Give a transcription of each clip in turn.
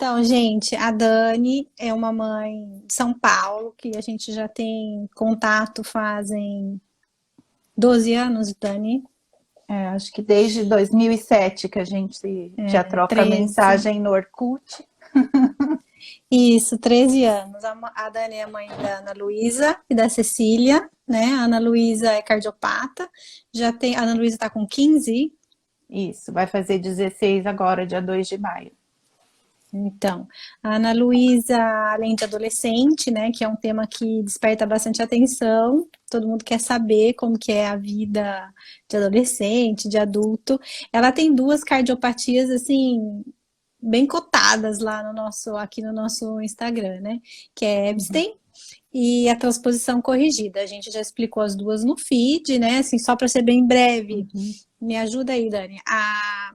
Então, gente, a Dani é uma mãe de São Paulo, que a gente já tem contato fazem 12 anos, Dani. Acho que desde 2007 que a gente já troca 13. mensagem no Orkut. Isso, 13 anos. A Dani é mãe da Ana Luísa e da Cecília, né? A Ana Luísa é cardiopata. A Ana Luísa tá com 15. Isso, vai fazer 16 agora, dia 2 de maio. Então, a Ana Luísa, além de adolescente, né, que é um tema que desperta bastante atenção, todo mundo quer saber como que é a vida de adolescente, de adulto. Ela tem duas cardiopatias, assim, bem cotadas lá aqui no nosso Instagram, né, que é Uhum. Epstein e a transposição corrigida. A gente já explicou as duas no feed, né, assim, só para ser bem breve. Uhum. Me ajuda aí, Dani. A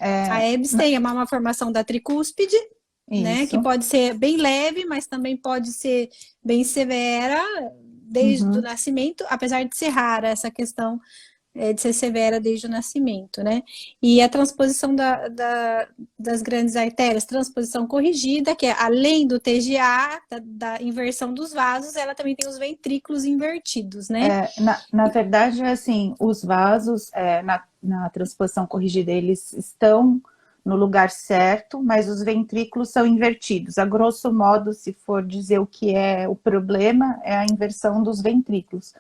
É, Epstein é uma malformação da tricúspide, né, que isso. pode ser bem leve, mas também pode ser bem severa desde o Uhum. nascimento, apesar de ser rara essa questão de ser severa desde o nascimento, né? E a transposição das grandes artérias, transposição corrigida, que é além do TGA, da inversão dos vasos, ela também tem os ventrículos invertidos, né? Na verdade, assim, os vasos, na transposição corrigida, eles estão no lugar certo, mas os ventrículos são invertidos. A grosso modo, se for dizer o que é o problema, é a inversão dos ventrículos.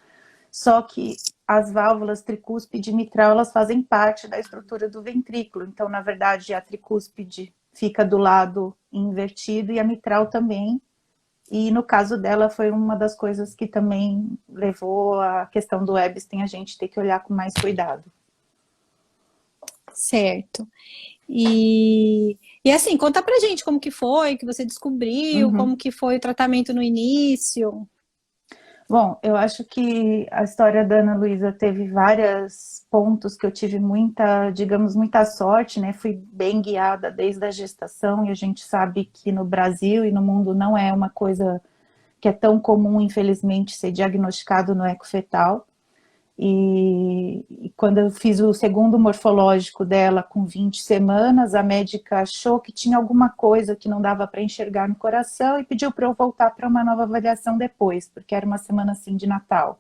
Só que as válvulas tricúspide e mitral, elas fazem parte da estrutura do ventrículo. Então, na verdade, a tricúspide fica do lado invertido e a mitral também. E no caso dela foi uma das coisas que também levou a questão do Epstein a gente ter que olhar com mais cuidado. Certo. E assim, conta pra gente como que foi, que você descobriu, Uhum. como que foi o tratamento no início. Bom, eu acho que a história da Ana Luísa teve vários pontos que eu tive muita, digamos, muita sorte, né? Fui bem guiada desde a gestação e a gente sabe que no Brasil e no mundo não é uma coisa que é tão comum, infelizmente, ser diagnosticado no ecofetal. E quando eu fiz o segundo morfológico dela com 20 semanas, a médica achou que tinha alguma coisa que não dava para enxergar no coração e pediu para eu voltar para uma nova avaliação depois, porque era uma semana assim de Natal.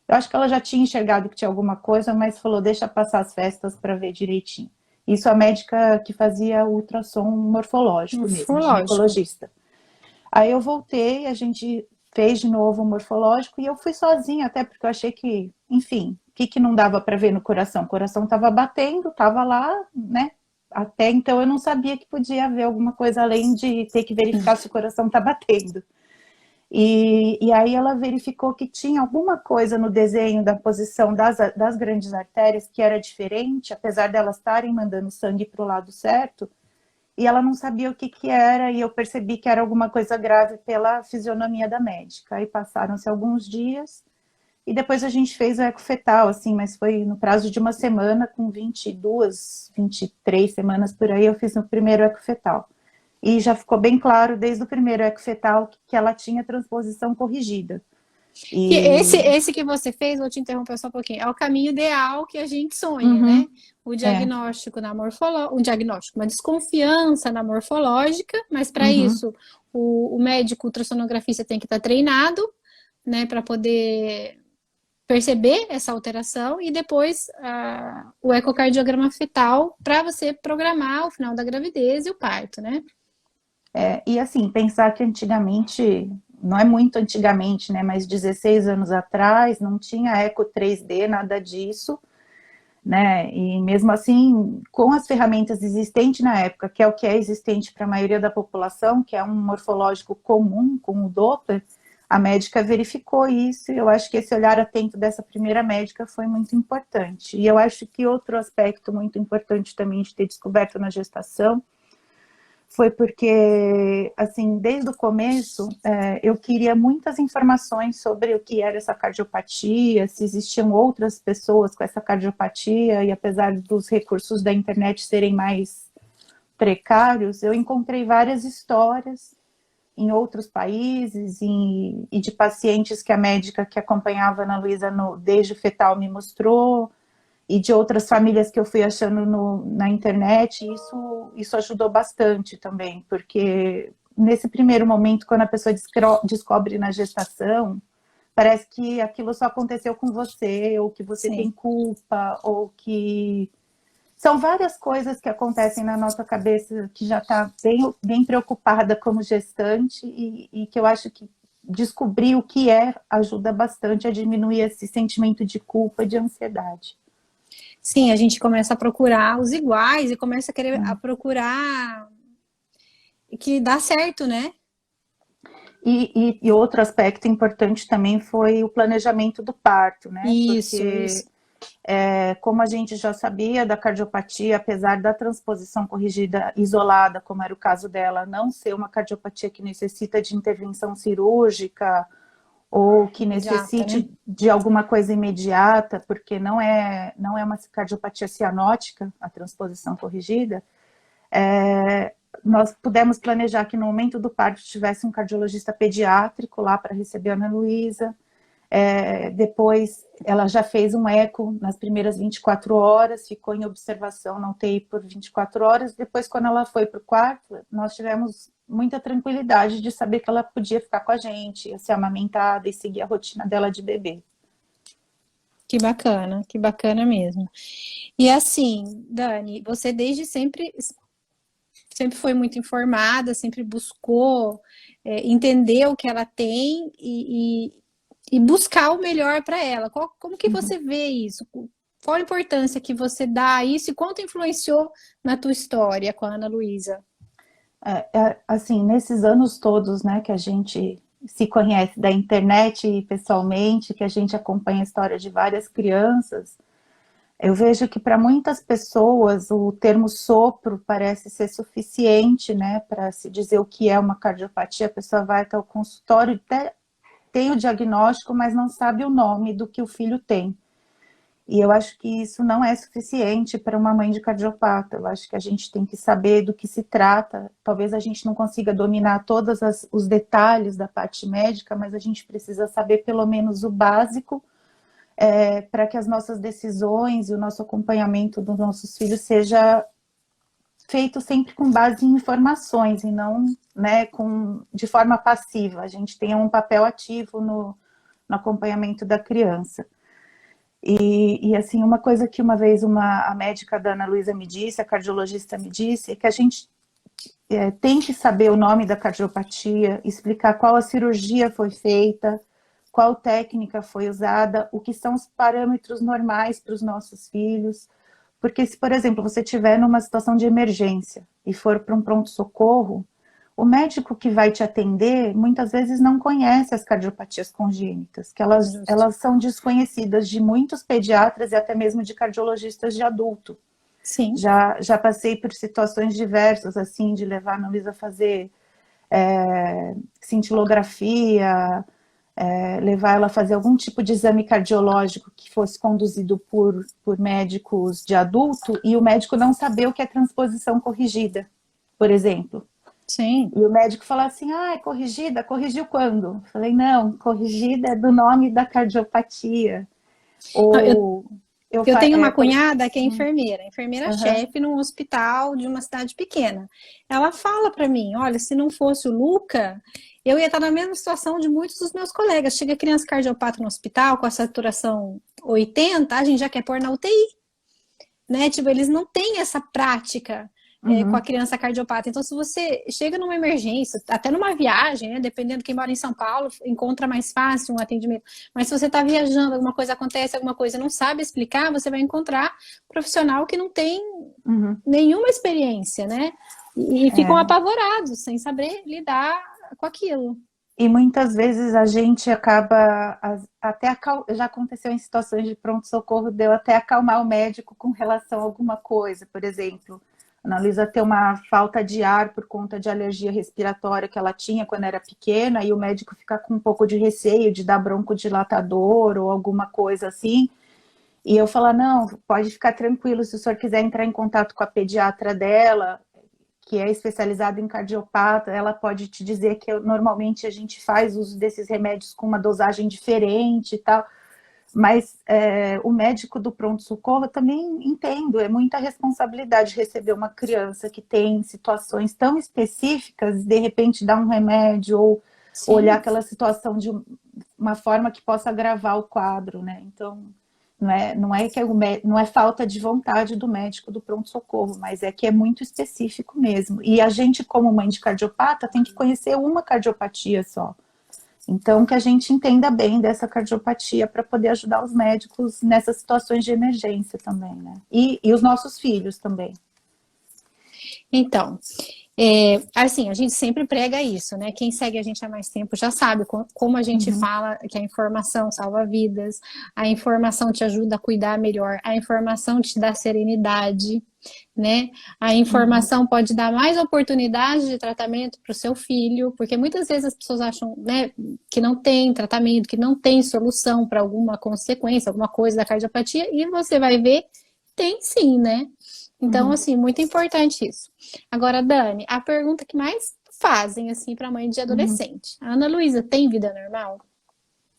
Eu acho que ela já tinha enxergado que tinha alguma coisa, mas falou, deixa passar as festas para ver direitinho. Isso a médica que fazia o ultrassom morfológico mesmo, Morfológico. ginecologista. Aí eu voltei, a gente fez de novo o morfológico e eu fui sozinha, até porque eu achei que, enfim, o que não dava para ver no coração? O coração estava batendo, estava lá, né? Até então eu não sabia que podia haver alguma coisa além de ter que verificar se o coração está batendo. E aí ela verificou que tinha alguma coisa no desenho da posição das grandes artérias que era diferente, apesar delas estarem mandando sangue para o lado certo, e ela não sabia o que era, e eu percebi que era alguma coisa grave pela fisionomia da médica. Aí passaram-se alguns dias, e depois a gente fez o eco fetal, assim, mas foi no prazo de uma semana, com 22, 23 semanas por aí, eu fiz o primeiro eco fetal. E já ficou bem claro desde o primeiro eco fetal que ela tinha transposição corrigida. Que esse, E esse que você fez, vou te interromper só um pouquinho, é o caminho ideal que a gente sonha, né? uhum, O é, diagnóstico na morfológica, um diagnóstico, uma desconfiança na morfológica, mas para uhum. isso o médico ultrassonografista tem que estar treinado, né, para poder perceber essa alteração e depois o ecocardiograma fetal para você programar o final da gravidez e o parto, né? E assim, pensar que antigamente, não é muito antigamente, né, mas 16 anos atrás, não tinha eco 3D, nada disso, né, e mesmo assim, com as ferramentas existentes na época, que é o que é existente para a maioria da população, que é um morfológico comum com o Doppler, a médica verificou isso, e eu acho que esse olhar atento dessa primeira médica foi muito importante. E eu acho que outro aspecto muito importante também de ter descoberto na gestação foi porque, assim, desde o começo, eu queria muitas informações sobre o que era essa cardiopatia, se existiam outras pessoas com essa cardiopatia, e apesar dos recursos da internet serem mais precários, eu encontrei várias histórias em outros países e de pacientes que a médica que acompanhava a Ana Luísa desde o fetal me mostrou. e de outras famílias que eu fui achando na internet, isso ajudou bastante também, porque nesse primeiro momento, quando a pessoa descobre na gestação, parece que aquilo só aconteceu com você, ou que você tem Sim. culpa, ou que... São várias coisas que acontecem na nossa cabeça que já está bem preocupada como gestante e que eu acho que descobrir o que ajuda bastante a diminuir esse sentimento de culpa e de ansiedade. Sim, a gente começa a procurar os iguais e começa a querer a procurar que dá certo, né? E outro aspecto importante também foi o planejamento do parto, né? Isso. Porque como a gente já sabia da cardiopatia, apesar da transposição corrigida isolada, como era o caso dela, não ser uma cardiopatia que necessita de intervenção cirúrgica ou que Imediata, né? necessite de alguma coisa imediata, porque não é uma cardiopatia cianótica, a transposição corrigida, nós pudemos planejar que no momento do parto tivesse um cardiologista pediátrico lá para receber a Ana Luísa. Depois ela já fez um eco nas primeiras 24 horas, ficou em observação na UTI por 24 horas. Depois, quando ela foi para o quarto, nós tivemos muita tranquilidade de saber que ela podia ficar com a gente, ia ser amamentada e seguir a rotina dela de bebê. Que bacana mesmo. E assim, Dani, você desde sempre foi muito informada, sempre buscou entender o que ela tem e buscar o melhor para ela. Como que você vê isso? Qual a importância que você dá a isso e quanto influenciou na tua história com a Ana Luísa? Assim, nesses anos todos, né, que a gente se conhece da internet e pessoalmente, que a gente acompanha a história de várias crianças, eu vejo que para muitas pessoas o termo sopro parece ser suficiente, né, para se dizer o que é uma cardiopatia. A pessoa vai até o consultório, tem o diagnóstico, mas não sabe o nome do que o filho tem. E eu acho que isso não é suficiente para uma mãe de cardiopata. Eu acho que a gente tem que saber do que se trata. Talvez a gente não consiga dominar todos os detalhes da parte médica, mas a gente precisa saber pelo menos o básico para que as nossas decisões e o nosso acompanhamento dos nossos filhos seja feito sempre com base em informações e não, né, de forma passiva. A gente tenha um papel ativo no acompanhamento da criança. E assim, uma coisa que uma vez a médica da Ana Luísa me disse, a cardiologista me disse, é que a gente tem que saber o nome da cardiopatia, explicar qual a cirurgia foi feita, qual técnica foi usada, o que são os parâmetros normais para os nossos filhos. Porque se, por exemplo, você estiver numa situação de emergência e for para um pronto-socorro, o médico que vai te atender muitas vezes não conhece as cardiopatias congênitas, que elas são desconhecidas de muitos pediatras e até mesmo de cardiologistas de adulto. Sim. Já passei por situações diversas, assim, de levar a Ana Luísa a fazer cintilografia, levar ela a fazer algum tipo de exame cardiológico que fosse conduzido por médicos de adulto e o médico não saber o que é transposição corrigida, por exemplo. Sim. E o médico fala assim, corrigida? Corrigiu quando? Eu falei, não, corrigida é do nome da cardiopatia. Ou eu tenho uma cunhada que é enfermeira-chefe num hospital de uma cidade pequena. Ela fala para mim, olha, se não fosse o Luca, eu ia estar na mesma situação de muitos dos meus colegas. Chega criança cardiopata no hospital com a saturação 80, a gente já quer pôr na UTI. Né? Tipo, eles não têm essa prática com a criança cardiopata. Então, se você chega numa emergência, até numa viagem, né? Dependendo, quem mora em São Paulo, encontra mais fácil um atendimento. Mas se você está viajando, alguma coisa acontece, alguma coisa não sabe explicar, você vai encontrar um profissional que não tem nenhuma experiência, né? E ficam apavorados, sem saber lidar com aquilo. E muitas vezes a gente acaba, já aconteceu em situações de pronto-socorro, deu até acalmar o médico com relação a alguma coisa, por exemplo, a Ana Luísa ter uma falta de ar por conta de alergia respiratória que ela tinha quando era pequena, e o médico ficar com um pouco de receio de dar broncodilatador ou alguma coisa assim, e eu falar, não, pode ficar tranquilo, se o senhor quiser entrar em contato com a pediatra dela, que é especializada em cardiopata, ela pode te dizer que normalmente a gente faz uso desses remédios com uma dosagem diferente e tal. Mas o médico do pronto-socorro eu também entendo, é muita responsabilidade receber uma criança que tem situações tão específicas, de repente dar um remédio ou olhar Sim. aquela situação de uma forma que possa agravar o quadro, né? Então, não é que não é falta de vontade do médico do pronto-socorro, mas é que é muito específico mesmo. E a gente, como mãe de cardiopata, tem que conhecer uma cardiopatia só. Então, que a gente entenda bem dessa cardiopatia para poder ajudar os médicos nessas situações de emergência também, né? E os nossos filhos também. Então, assim, a gente sempre prega isso, né? Quem segue a gente há mais tempo já sabe como a gente Uhum, fala que a informação salva vidas, a informação te ajuda a cuidar melhor, a informação te dá serenidade, né? A uhum, informação pode dar mais oportunidade de tratamento para o seu filho, porque muitas vezes as pessoas acham, né, que não tem tratamento, que não tem solução para alguma consequência, alguma coisa da cardiopatia, e você vai ver, tem sim, né? Então, uhum, assim, muito importante isso. Agora, Dani, a pergunta que mais fazem, assim, para mãe de uhum. adolescente. A Ana Luísa tem vida normal?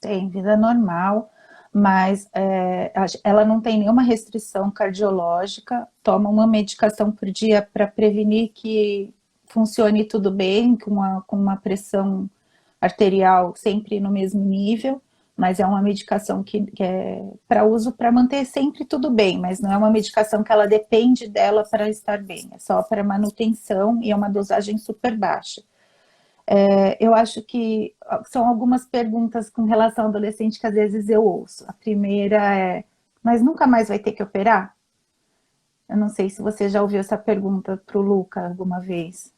Tem vida normal, mas ela não tem nenhuma restrição cardiológica, toma uma medicação por dia para prevenir que funcione tudo bem, com uma pressão arterial sempre no mesmo nível, mas é uma medicação que é para uso para manter sempre tudo bem, mas não é uma medicação que ela depende dela para estar bem, é só para manutenção e é uma dosagem super baixa. Eu acho que são algumas perguntas com relação ao adolescente que às vezes eu ouço. A primeira é, mas nunca mais vai ter que operar? Eu não sei se você já ouviu essa pergunta para o Luca alguma vez.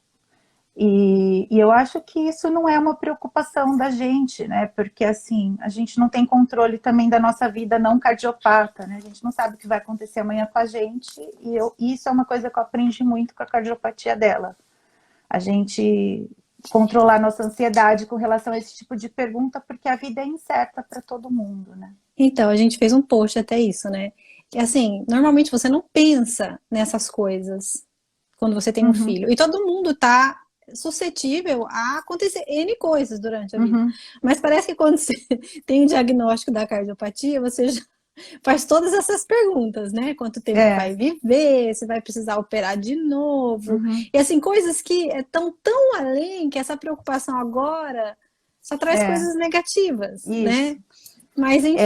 E eu acho que isso não é uma preocupação da gente, né? Porque assim, a gente não tem controle também da nossa vida não cardiopata, né? A gente não sabe o que vai acontecer amanhã com a gente, isso é uma coisa que eu aprendi muito com a cardiopatia dela. A gente controlar nossa ansiedade com relação a esse tipo de pergunta, porque a vida é incerta para todo mundo, né? Então, a gente fez um post até isso, né? Que, assim, normalmente você não pensa nessas coisas quando você tem um Uhum, filho. E todo mundo tá suscetível a acontecer N coisas durante a vida. uhum, Mas parece que quando você tem o diagnóstico da cardiopatia, você já faz todas essas perguntas, né? Quanto tempo vai é, viver, se vai precisar operar de novo. uhum, E assim, coisas que estão tão além que essa preocupação agora só traz é, coisas negativas, né? isso. Mas enfim,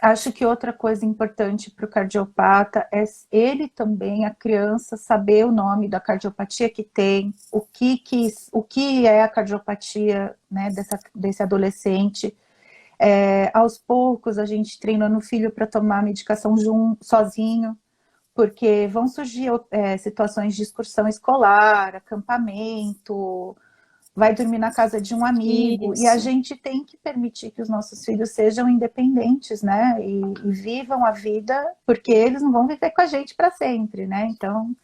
Acho que outra coisa importante para o cardiopata é ele também, a criança, saber o nome da cardiopatia que tem, o que é a cardiopatia, né, desse adolescente. Aos poucos, a gente treina no filho para tomar medicação sozinho, porque vão surgir situações de excursão escolar, acampamento, vai dormir na casa de um amigo, e a isso. gente tem que permitir que os nossos filhos sejam independentes, né? E vivam a vida, porque eles não vão viver com a gente para sempre, né? Então,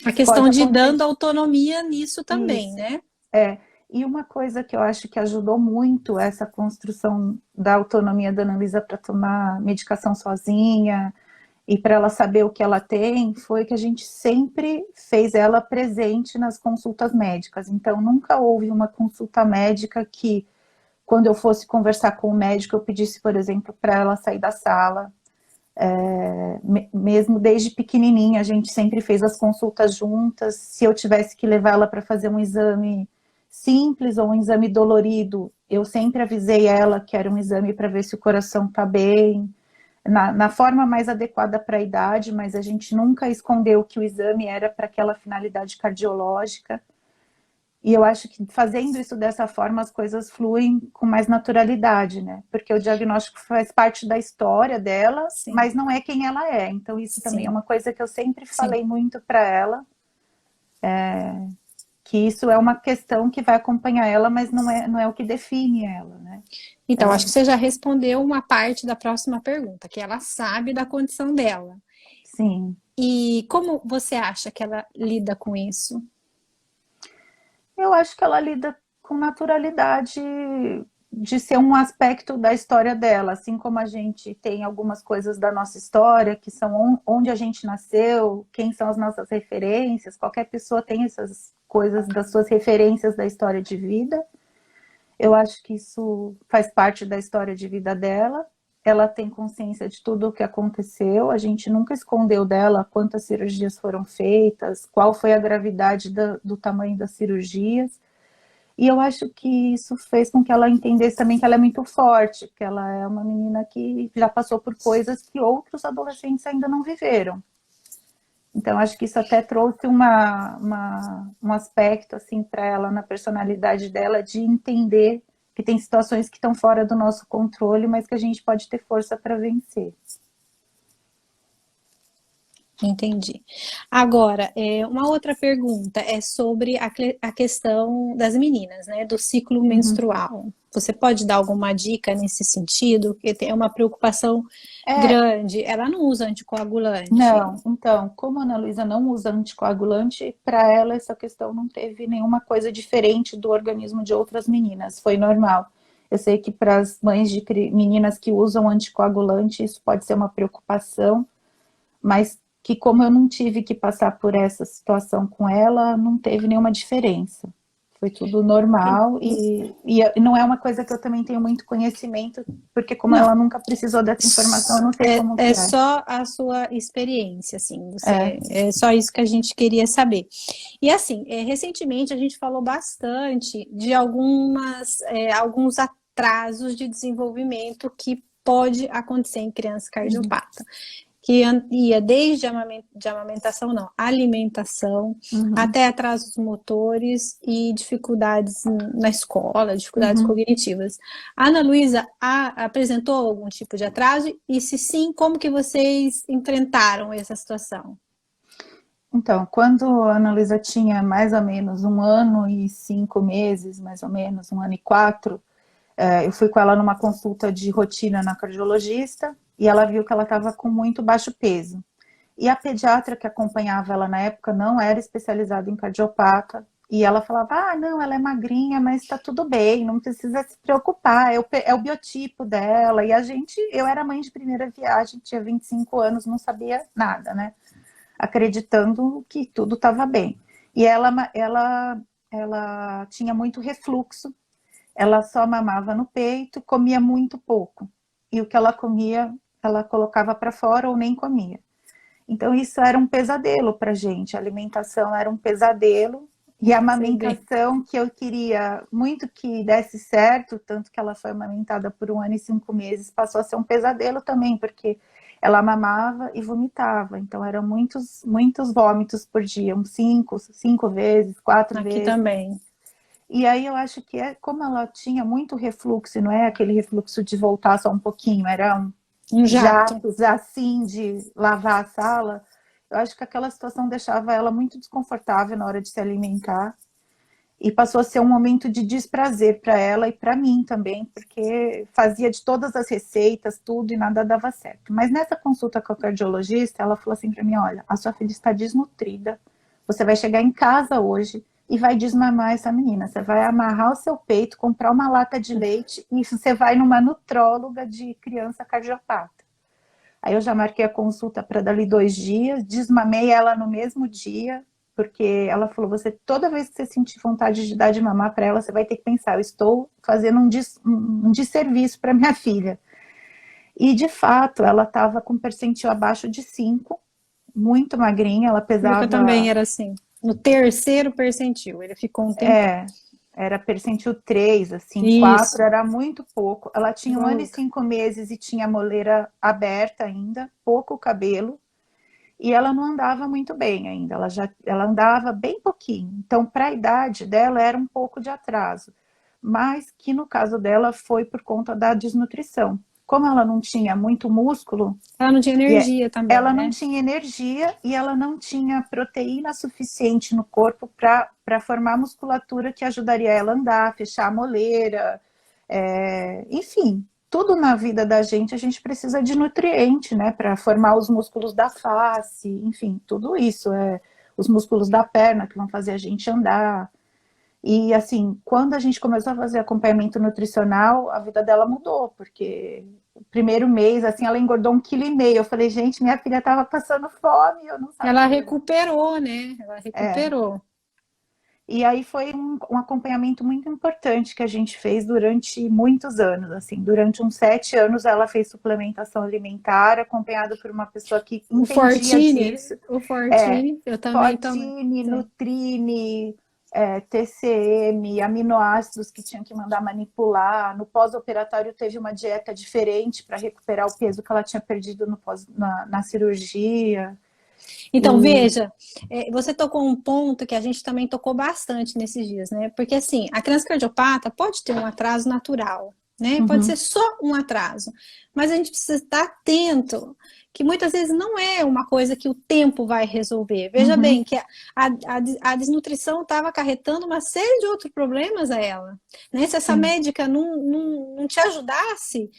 A questão pode de ir dando acontecer autonomia nisso também, isso. né? E uma coisa que eu acho que ajudou muito essa construção da autonomia da Ana Luísa para tomar medicação sozinha, e para ela saber o que ela tem, foi que a gente sempre fez ela presente nas consultas médicas. Então, nunca houve uma consulta médica que, quando eu fosse conversar com o médico, eu pedisse, por exemplo, para ela sair da sala. Mesmo desde pequenininha, a gente sempre fez as consultas juntas. Se eu tivesse que levar ela para fazer um exame simples ou um exame dolorido, eu sempre avisei ela que era um exame para ver se o coração está bem, na forma mais adequada para a idade, mas a gente nunca escondeu que o exame era para aquela finalidade cardiológica. E eu acho que fazendo isso dessa forma, as coisas fluem com mais naturalidade, né? Porque o diagnóstico faz parte da história dela, Sim, mas não é quem ela é. Então, isso também é sim, uma coisa que eu sempre sim. falei muito para ela, que isso é uma questão que vai acompanhar ela, mas não é o que define ela, né? Então, acho Ela, que você já respondeu uma parte da próxima pergunta, que ela sabe da condição dela. sim. E como você acha que ela lida com isso? Eu acho que ela lida com naturalidade de ser um aspecto da história dela, assim como a gente tem algumas coisas da nossa história, que são onde a gente nasceu, quem são as nossas referências, qualquer pessoa tem essas coisas das suas referências da história de vida. Eu acho que isso faz parte da história de vida dela. ela tem consciência de tudo o que aconteceu, a gente nunca escondeu dela quantas cirurgias foram feitas, qual foi a gravidade do tamanho das cirurgias, e eu acho que isso fez com que ela entendesse também que ela é muito forte, que ela é uma menina que já passou por coisas que outros adolescentes ainda não viveram. Então, acho que isso até trouxe um aspecto assim para ela na personalidade dela de entender que tem situações que estão fora do nosso controle, mas que a gente pode ter força para vencer. Entendi. Agora, uma outra pergunta é sobre a questão das meninas, né? Do ciclo menstrual. Você pode dar alguma dica nesse sentido? Porque tem uma preocupação grande. Ela não usa anticoagulante? Não, então, como a Ana Luísa não usa anticoagulante, para ela essa questão não teve nenhuma coisa diferente do organismo de outras meninas, foi normal. Eu sei que para as mães de meninas que usam anticoagulante, isso pode ser uma preocupação, mas que como eu não tive que passar por essa situação com ela, não teve nenhuma diferença. Foi tudo normal e não é uma coisa que eu também tenho muito conhecimento, porque como ela nunca precisou dessa informação, eu não sei como que é. É só a sua experiência, assim, é só isso que a gente queria saber. E assim, recentemente a gente falou bastante de alguns atrasos de desenvolvimento que pode acontecer em criança cardiopata. Que ia desde amamentação, não, alimentação, até atrasos motores e dificuldades na escola, dificuldades cognitivas. A Ana Luísa apresentou algum tipo de atraso? E se sim, como que vocês enfrentaram essa situação? Então, quando a Ana Luísa tinha mais ou menos 1 ano e 5 meses, mais ou menos, 1 ano e 4, eu fui com ela numa consulta de rotina na cardiologista, e ela viu que ela estava com muito baixo peso. E a pediatra que acompanhava ela na época não era especializada em cardiopata, e ela falava, não, ela é magrinha, mas está tudo bem, não precisa se preocupar, é o biotipo dela. E eu era mãe de primeira viagem, tinha 25 anos, não sabia nada, né? Acreditando que tudo estava bem. E ela tinha muito refluxo, ela só mamava no peito, comia muito pouco. E o que ela comia, ela colocava para fora ou nem comia. Então, isso era um pesadelo para a gente. A alimentação era um pesadelo. E a amamentação, que eu queria muito que desse certo, tanto que ela foi amamentada por 1 ano e 5 meses, passou a ser um pesadelo também, porque ela mamava e vomitava. Então, eram muitos vômitos por dia, uns 5 vezes, 4 vezes. Aqui também. E aí eu acho que como ela tinha muito refluxo, não é aquele refluxo de voltar só um pouquinho, era um jatos assim de lavar a sala, eu acho que aquela situação deixava ela muito desconfortável na hora de se alimentar, e passou a ser um momento de desprazer para ela e para mim também, porque fazia de todas as receitas, tudo, e nada dava certo. Mas nessa consulta com a cardiologista, ela falou assim para mim, olha, a sua filha está desnutrida, você vai chegar em casa hoje e vai desmamar essa menina. Você vai amarrar o seu peito, comprar uma lata de leite e você vai numa nutróloga de criança cardiopata. Aí eu já marquei a consulta para dali 2 dias, desmamei ela no mesmo dia, porque ela falou, toda vez que você sentir vontade de dar de mamar para ela, você vai ter que pensar, eu estou fazendo um desserviço para minha filha. E de fato, ela estava com percentil abaixo de 5, muito magrinha, ela pesava... Eu também era assim. No 3º percentil, ele ficou um tempo. Era percentil 3, assim, Isso. 4 era muito pouco. Ela tinha 1 ano e 5 meses e tinha a moleira aberta ainda, pouco cabelo, e ela não andava muito bem ainda, ela andava bem pouquinho. Então, para a idade dela, era um pouco de atraso, mas que no caso dela foi por conta da desnutrição. Como ela não tinha muito músculo... Ela não tinha energia também, ela né? não tinha energia e ela não tinha proteína suficiente no corpo para formar musculatura que ajudaria ela a andar, fechar a moleira, enfim, tudo na vida da gente a gente precisa de nutriente, né, para formar os músculos da face, enfim, tudo isso, os músculos da perna que vão fazer a gente andar. E assim, quando a gente começou a fazer acompanhamento nutricional, a vida dela mudou, porque o primeiro mês, assim, ela engordou 1,5 kg. Eu falei, gente, minha filha estava passando fome, eu não sabia. Ela recuperou, né? Ela recuperou. E aí foi um acompanhamento muito importante que a gente fez durante muitos anos, assim, durante uns 7 anos ela fez suplementação alimentar, acompanhada por uma pessoa que O entendia Fortini, disso. o É, Fortini, eu também tomei. Fortine, Sim. Nutrine, TCM, aminoácidos que tinham que mandar manipular. No pós-operatório teve uma dieta diferente para recuperar o peso que ela tinha perdido na cirurgia. Então, E, veja, você tocou um ponto que a gente também tocou bastante nesses dias, né? Porque, assim, a criança cardiopata pode ter um atraso natural, né? Pode ser uhum, só um atraso, mas a gente precisa estar atento que muitas vezes não é uma coisa que o tempo vai resolver. Veja bem uhum, que a desnutrição estava acarretando uma série de outros problemas a ela, né? Se essa sim, médica não te ajudasse,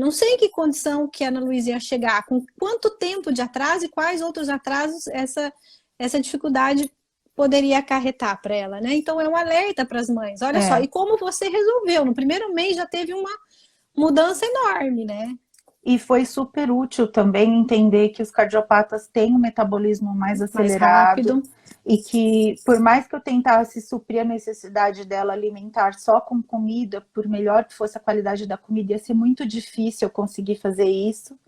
não sei em que condição que a Ana Luísa ia chegar, com quanto tempo de atraso e quais outros atrasos essa dificuldade poderia acarretar para ela, né? Então é um alerta para as mães. Olha só, é. e como você resolveu? No primeiro mês já teve uma mudança enorme, né? E foi super útil também entender que os cardiopatas têm um metabolismo mais Mais acelerado rápido. e que, por mais que eu tentasse suprir a necessidade dela alimentar só com comida, por melhor que fosse a qualidade da comida, ia ser muito difícil eu conseguir fazer isso.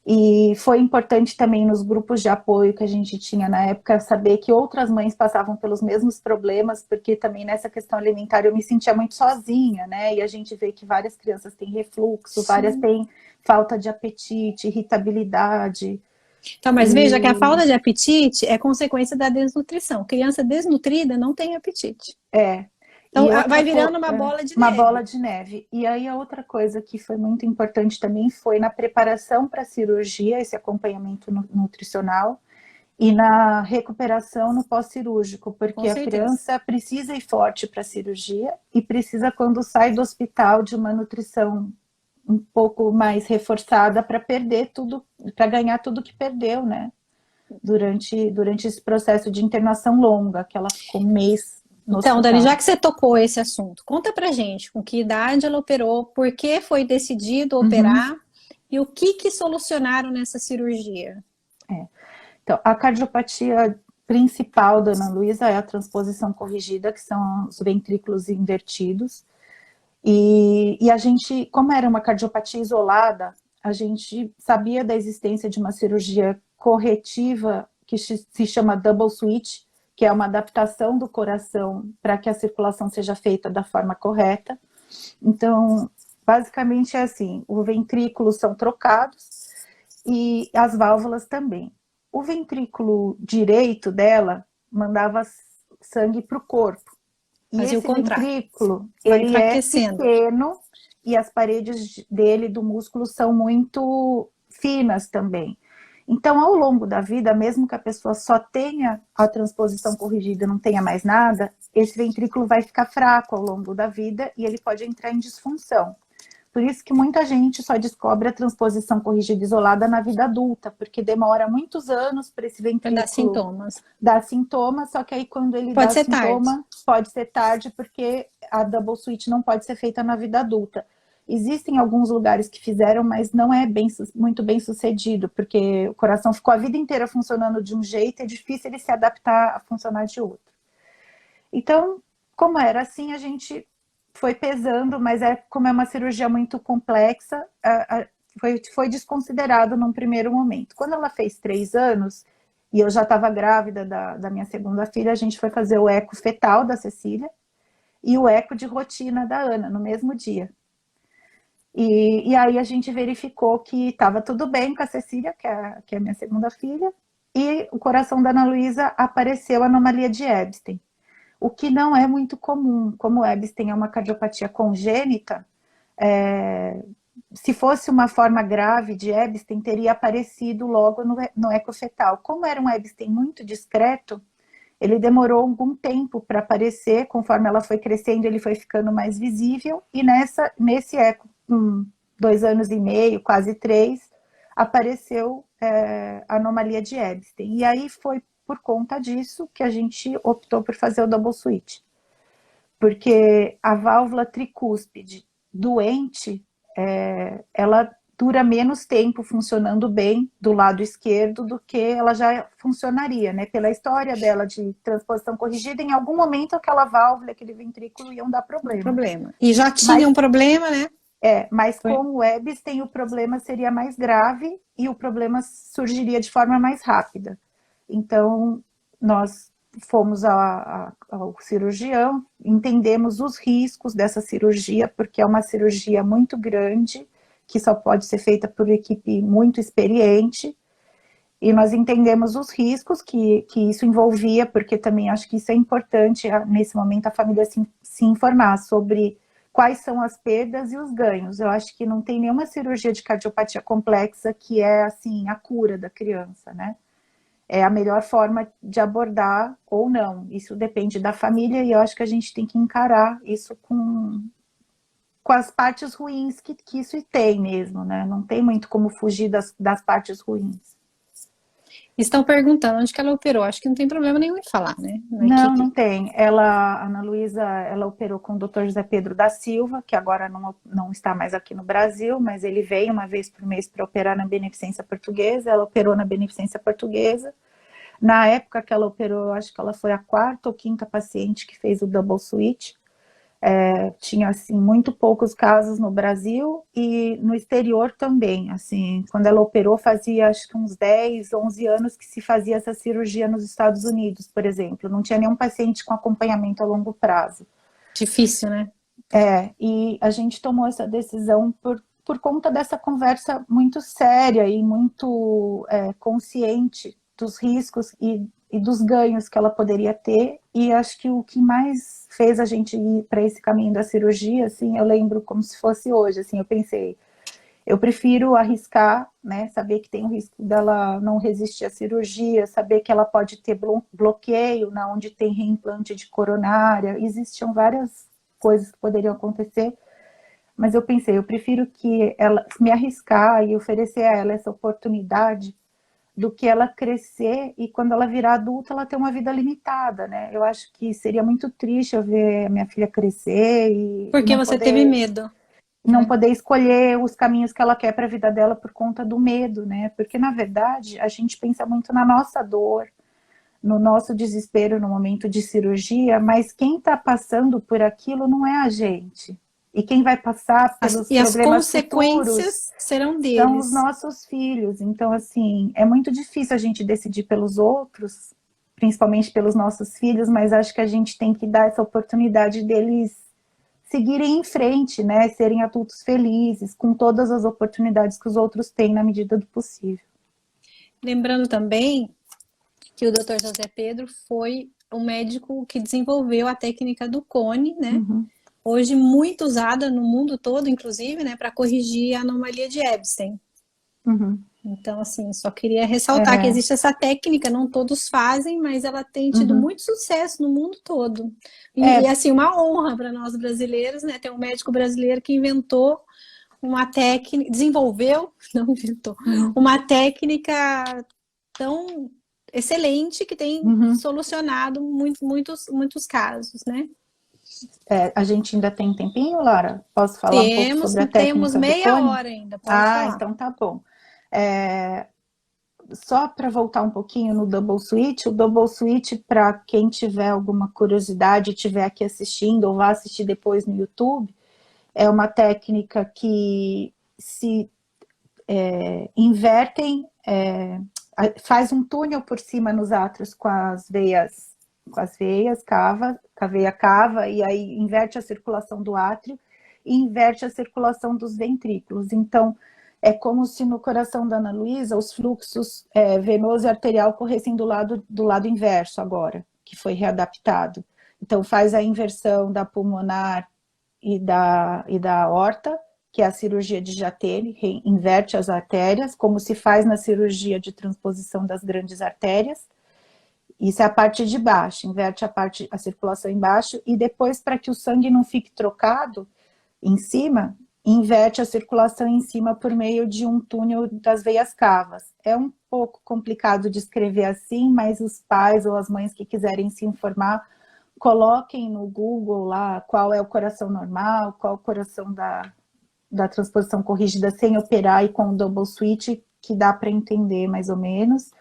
E foi importante também nos grupos de apoio que a gente tinha na época saber que outras mães passavam pelos mesmos problemas, porque também nessa questão alimentar eu me sentia muito sozinha, né? E a gente vê que várias crianças têm refluxo, várias Sim. têm falta de apetite, irritabilidade. Então, mas veja que a E falta de apetite é consequência da desnutrição. Criança desnutrida não tem apetite. é, Então, e outra vai virando uma bola de uma bola neve. de neve. E aí a outra coisa que foi muito importante também foi na preparação para a cirurgia, esse acompanhamento nutricional e na recuperação no pós-cirúrgico, Com porque a certeza. criança precisa ir forte para a cirurgia e precisa, quando sai do hospital, de uma nutrição um pouco mais reforçada para perder tudo, para ganhar tudo que perdeu, né? Durante esse processo de internação longa, que ela ficou um mês no Então, Dani, hospital. já que você tocou esse assunto, conta pra gente com que idade ela operou, por que foi decidido Uhum, operar e o que que solucionaram nessa cirurgia. é. Então, a cardiopatia principal da Ana Luísa é a transposição corrigida, que são os ventrículos invertidos. E a gente, como era uma cardiopatia isolada, a gente sabia da existência de uma cirurgia corretiva que se chama double switch, que é uma adaptação do coração para que a circulação seja feita da forma correta. Então, basicamente é assim, os ventrículos são trocados e as válvulas também. O ventrículo direito dela mandava sangue para o corpo. E Fazia o esse contrário, ventrículo, vai ele é enfraquecendo. pequeno e as paredes dele, do músculo, são muito finas também. Então, ao longo da vida, mesmo que a pessoa só tenha a transposição corrigida e não tenha mais nada, esse ventrículo vai ficar fraco ao longo da vida e ele pode entrar em disfunção. Por isso que muita gente só descobre a transposição corrigida isolada na vida adulta, porque demora muitos anos para esse Para dar ventrículo sintomas. dar sintoma, só que aí quando ele Pode dá ser tarde. sintoma, pode ser tarde, porque a double switch não pode ser feita na vida adulta. Existem alguns lugares que fizeram, mas não é muito bem sucedido, porque o coração ficou a vida inteira funcionando de um jeito, é difícil ele se adaptar a funcionar de outro. Então, como era assim, a gente foi pesando, mas como é uma cirurgia muito complexa, foi desconsiderado num primeiro momento. Quando ela fez 3 anos, e eu já estava grávida da minha segunda filha, a gente foi fazer o eco fetal da Cecília e o eco de rotina da Ana, no mesmo dia. E aí a gente verificou que estava tudo bem com a Cecília, que é a minha segunda filha, e o coração da Ana Luísa apareceu anomalia de Ebstein, o que não é muito comum. Como o Ebstein é uma cardiopatia congênita, se fosse uma forma grave de Ebstein, teria aparecido logo no ecofetal. Como era um Ebstein muito discreto, ele demorou algum tempo para aparecer, conforme ela foi crescendo, ele foi ficando mais visível, e nesse eco, 2 anos e meio, quase 3, apareceu a anomalia de Ebstein. E aí foi por conta disso que a gente optou por fazer o double switch. Porque a válvula tricúspide doente, ela dura menos tempo funcionando bem do lado esquerdo do que ela já funcionaria, né? Pela história dela de transposição corrigida, em algum momento aquela válvula, aquele ventrículo iam dar Um problema. problema. E já tinha um Mas, problema, né? mas Foi. com o Epstein o problema seria mais grave e o problema surgiria de forma mais rápida. Então, nós fomos ao cirurgião, entendemos os riscos dessa cirurgia, porque é uma cirurgia muito grande, que só pode ser feita por equipe muito experiente, e nós entendemos os riscos que isso envolvia, porque também acho que isso é importante, nesse momento, a família se informar sobre quais são as perdas e os ganhos. Eu acho que não tem nenhuma cirurgia de cardiopatia complexa que é, assim, a cura da criança, né? É a melhor forma de abordar ou não. Isso depende da família e eu acho que a gente tem que encarar isso com as partes ruins que isso tem mesmo, né? Não tem muito como fugir das partes ruins. Estão perguntando onde que ela operou. Acho que não tem problema nenhum em falar, né? Não, não tem. A Ana Luísa, ela operou com o Dr. José Pedro da Silva, que agora não está mais aqui no Brasil, mas ele vem uma vez por mês para operar na Beneficência Portuguesa. Ela operou na Beneficência Portuguesa. Na época que ela operou, eu acho que ela foi a quarta ou quinta paciente que fez o double switch. Tinha, assim, muito poucos casos no Brasil e no exterior também, assim, quando ela operou fazia, acho que uns 10, 11 anos que se fazia essa cirurgia nos Estados Unidos, por exemplo, não tinha nenhum paciente com acompanhamento a longo prazo. Difícil, né? E a gente tomou essa decisão por conta dessa conversa muito séria e muito consciente dos riscos e dos ganhos que ela poderia ter, e acho que o que mais fez a gente ir para esse caminho da cirurgia, assim, eu lembro como se fosse hoje, assim, eu pensei, eu prefiro arriscar, né, saber que tem o risco dela não resistir à cirurgia, saber que ela pode ter bloqueio na onde tem reimplante de coronária, existiam várias coisas que poderiam acontecer, mas eu pensei, eu prefiro que ela me arriscar e oferecer a ela essa oportunidade do que ela crescer e quando ela virar adulta ela ter uma vida limitada, né? Eu acho que seria muito triste eu ver a minha filha crescer e Porque você teve medo, não né? poder escolher os caminhos que ela quer para a vida dela por conta do medo, né? Porque na verdade a gente pensa muito na nossa dor, no nosso desespero no momento de cirurgia, mas quem está passando por aquilo não é a gente. E quem vai passar pelos E as problemas futuros consequências serão são os deles. nossos filhos. Então, assim, é muito difícil a gente decidir pelos outros, principalmente pelos nossos filhos, mas acho que a gente tem que dar essa oportunidade deles seguirem em frente, né? Serem adultos felizes, com todas as oportunidades que os outros têm na medida do possível. Lembrando também que o Dr. José Pedro foi o médico que desenvolveu a técnica do cone, né? Uhum. Hoje muito usada no mundo todo, inclusive, né, para corrigir a anomalia de Epstein. Uhum. Então, assim, só queria ressaltar que existe essa técnica, não todos fazem, mas ela tem tido Uhum. muito sucesso no mundo todo. E assim, uma honra para nós brasileiros, né, ter um médico brasileiro que inventou uma técnica, desenvolveu, não inventou, Uhum. uma técnica tão excelente que tem Uhum. solucionado muitos casos, né? A gente ainda tem tempinho, Lara? Posso falar um pouco Temos, sobre a temos técnica do meia cone? hora ainda, pode falar. Então tá bom. Só para voltar um pouquinho no double switch, o double switch, para quem tiver alguma curiosidade, estiver aqui assistindo ou vá assistir depois no YouTube, é uma técnica que se invertem, faz um túnel por cima nos átrios com as veias, a veia cava, e aí inverte a circulação do átrio e inverte a circulação dos ventrículos. Então, é como se no coração da Ana Luísa os fluxos venoso e arterial corressem do lado inverso agora, que foi readaptado. Então, faz a inversão da pulmonar e da aorta, que é a cirurgia de Jatene, inverte as artérias, como se faz na cirurgia de transposição das grandes artérias. Isso é a parte de baixo, inverte a circulação embaixo, e depois, para que o sangue não fique trocado em cima, inverte a circulação em cima por meio de um túnel das veias cavas. É um pouco complicado de escrever assim, mas os pais ou as mães que quiserem se informar, coloquem no Google lá qual é o coração normal, qual é o coração da transposição corrigida sem operar e com o double switch, que dá para entender mais ou menos.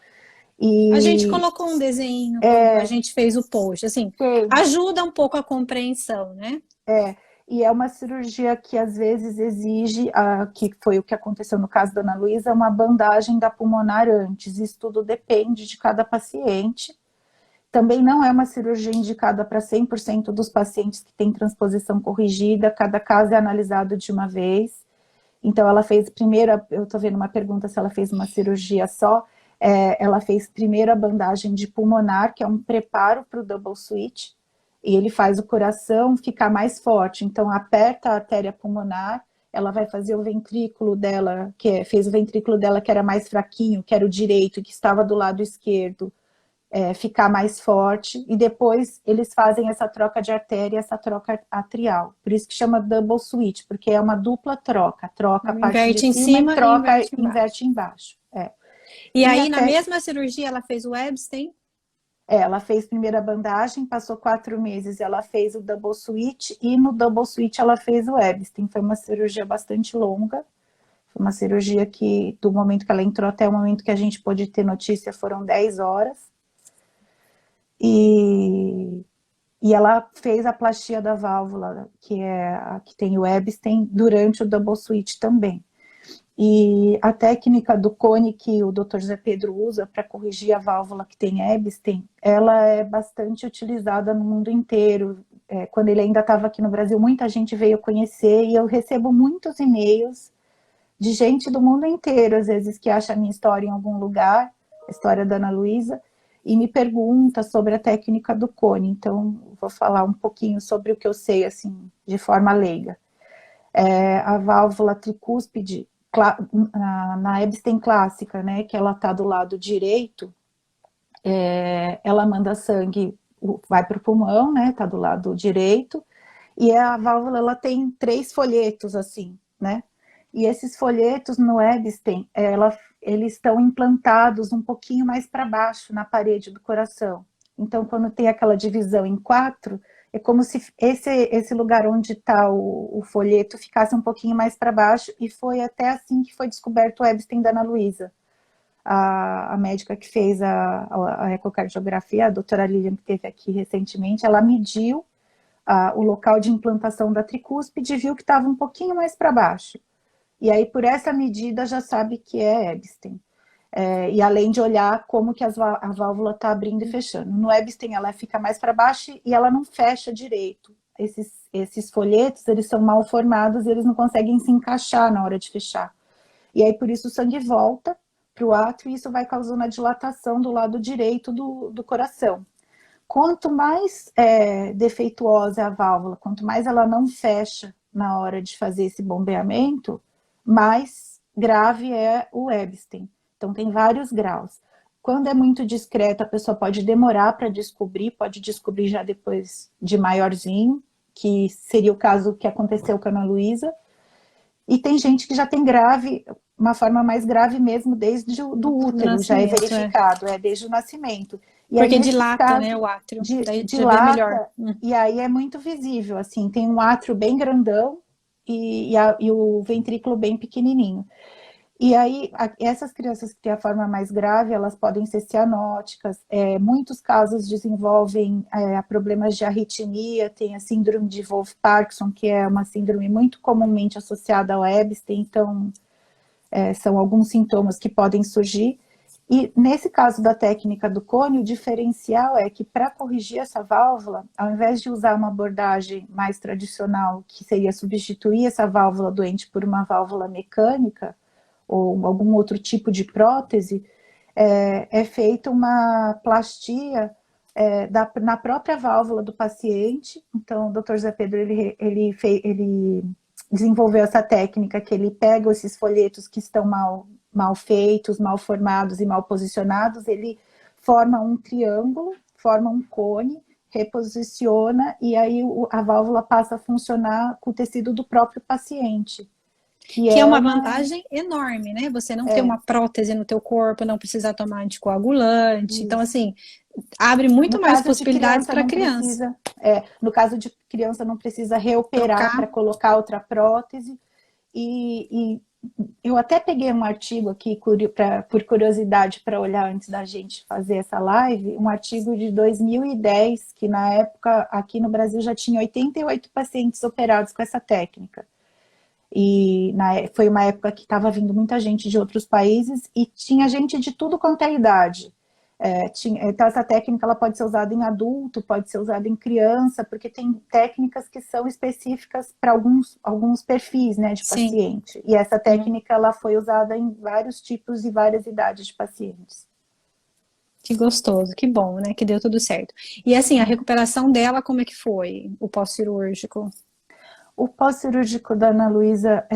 A gente colocou um desenho quando a gente fez o post, assim, ajuda um pouco a compreensão, né? E é uma cirurgia que às vezes exige, que foi o que aconteceu no caso da Ana Luísa, uma bandagem da pulmonar antes. Isso tudo depende de cada paciente. Também não é uma cirurgia indicada para 100% dos pacientes que têm transposição corrigida, cada caso é analisado de uma vez. Então, ela fez primeiro, eu estou vendo uma pergunta se ela fez uma cirurgia só, ela fez primeiro a bandagem de pulmonar, que é um preparo para o double switch, e ele faz o coração ficar mais forte. Então, aperta a artéria pulmonar, ela vai fazer o ventrículo dela, fez o ventrículo dela que era mais fraquinho, que era o direito, que estava do lado esquerdo, ficar mais forte, e depois eles fazem essa troca de artéria, essa troca atrial. Por isso que chama double switch, porque é uma dupla troca. Troca a parte de cima e troca, inverte embaixo. E aí, na mesma cirurgia, ela fez o Epstein? Ela fez primeiro a bandagem, passou 4 meses, ela fez o double switch, e no double switch ela fez o Epstein. Foi uma cirurgia bastante longa, foi uma cirurgia que, do momento que ela entrou até o momento que a gente pôde ter notícia, foram 10 horas. E ela fez a plastia da válvula, que é a que tem o Epstein, durante o double switch também. E a técnica do cone que o Dr. Zé Pedro usa para corrigir a válvula que tem Epstein, ela é bastante utilizada no mundo inteiro. Quando ele ainda estava aqui no Brasil, muita gente veio conhecer, e eu recebo muitos e-mails de gente do mundo inteiro, às vezes, que acha a minha história em algum lugar, a história da Ana Luísa, e me pergunta sobre a técnica do cone. Então, vou falar um pouquinho sobre o que eu sei, assim, de forma leiga. A válvula tricúspide, na Epstein clássica, né, que ela está do lado direito, ela manda sangue, vai para o pulmão, né, está do lado direito, e a válvula, ela tem 3 folhetos, assim, né, e esses folhetos no Epstein, eles estão implantados um pouquinho mais para baixo, na parede do coração. Então, quando tem aquela divisão em 4, é como se esse lugar onde está o folheto ficasse um pouquinho mais para baixo, e foi até assim que foi descoberto o Epstein da Ana Luísa. A médica que fez a ecocardiografia, a doutora Lilian, que esteve aqui recentemente, ela mediu o local de implantação da tricúspide e viu que estava um pouquinho mais para baixo. E aí, por essa medida, já sabe que é Epstein. E além de olhar como que a válvula está abrindo e fechando. No Epstein, ela fica mais para baixo e ela não fecha direito. Esses folhetos, eles são mal formados e eles não conseguem se encaixar na hora de fechar. E aí, por isso, o sangue volta para o átrio, e isso vai causando a dilatação do lado direito do coração. Quanto mais defeituosa é a válvula, quanto mais ela não fecha na hora de fazer esse bombeamento, mais grave é o Epstein. Então, tem vários graus. Quando é muito discreto, a pessoa pode demorar para descobrir, pode descobrir já depois de maiorzinho, que seria o caso que aconteceu com a Ana Luísa. E tem gente que já tem grave, uma forma mais grave mesmo, desde o útero, já é verificado, desde o nascimento. E porque aí, dilata, caso, né, o átrio, dilata, melhor. E aí é muito visível, assim, tem um átrio bem grandão e o ventrículo bem pequenininho. E aí, essas crianças que têm a forma mais grave, elas podem ser cianóticas, muitos casos desenvolvem problemas de arritmia, tem a síndrome de Wolff-Parkinson, que é uma síndrome muito comumente associada ao Epstein, então são alguns sintomas que podem surgir. E nesse caso da técnica do cone, o diferencial é que para corrigir essa válvula, ao invés de usar uma abordagem mais tradicional, que seria substituir essa válvula doente por uma válvula mecânica, ou algum outro tipo de prótese, é feita uma plastia na própria válvula do paciente. Então, o Dr. Zé Pedro, ele desenvolveu essa técnica, que ele pega esses folhetos que estão mal feitos, mal formados e mal posicionados, ele forma um triângulo, forma um cone, reposiciona, e aí a válvula passa a funcionar com o tecido do próprio paciente. Que é uma vantagem enorme, né? Você não ter uma prótese no teu corpo, não precisar tomar anticoagulante. Isso. Então, assim, abre muito mais possibilidades para a criança. No caso de criança, não precisa reoperar para colocar outra prótese. e eu até peguei um artigo aqui por curiosidade para olhar antes da gente fazer essa live, um artigo de 2010, que na época aqui no Brasil já tinha 88 pacientes operados com essa técnica. E foi uma época que estava vindo muita gente de outros países e tinha gente de tudo quanto é idade. Então essa técnica ela pode ser usada em adulto, pode ser usada em criança, porque tem técnicas que são específicas para alguns perfis, né, de Sim. paciente. E essa técnica ela foi usada em vários tipos e várias idades de pacientes. Que gostoso, que bom, né? Que deu tudo certo. E assim, a recuperação dela, como é que foi? O pós-cirúrgico? O pós-cirúrgico da Ana Luísa,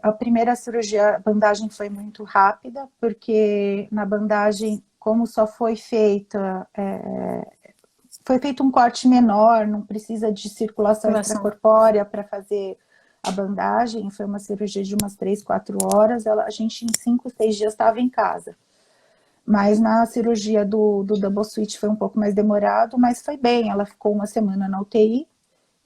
a primeira cirurgia, a bandagem foi muito rápida, porque na bandagem, como só foi feita, foi feito um corte menor, não precisa de circulação extracorpórea para fazer a bandagem, foi uma cirurgia de umas 3, 4 horas, a gente em 5, 6 dias estava em casa. Mas na cirurgia do double switch foi um pouco mais demorado, mas foi bem, ela ficou uma semana na UTI,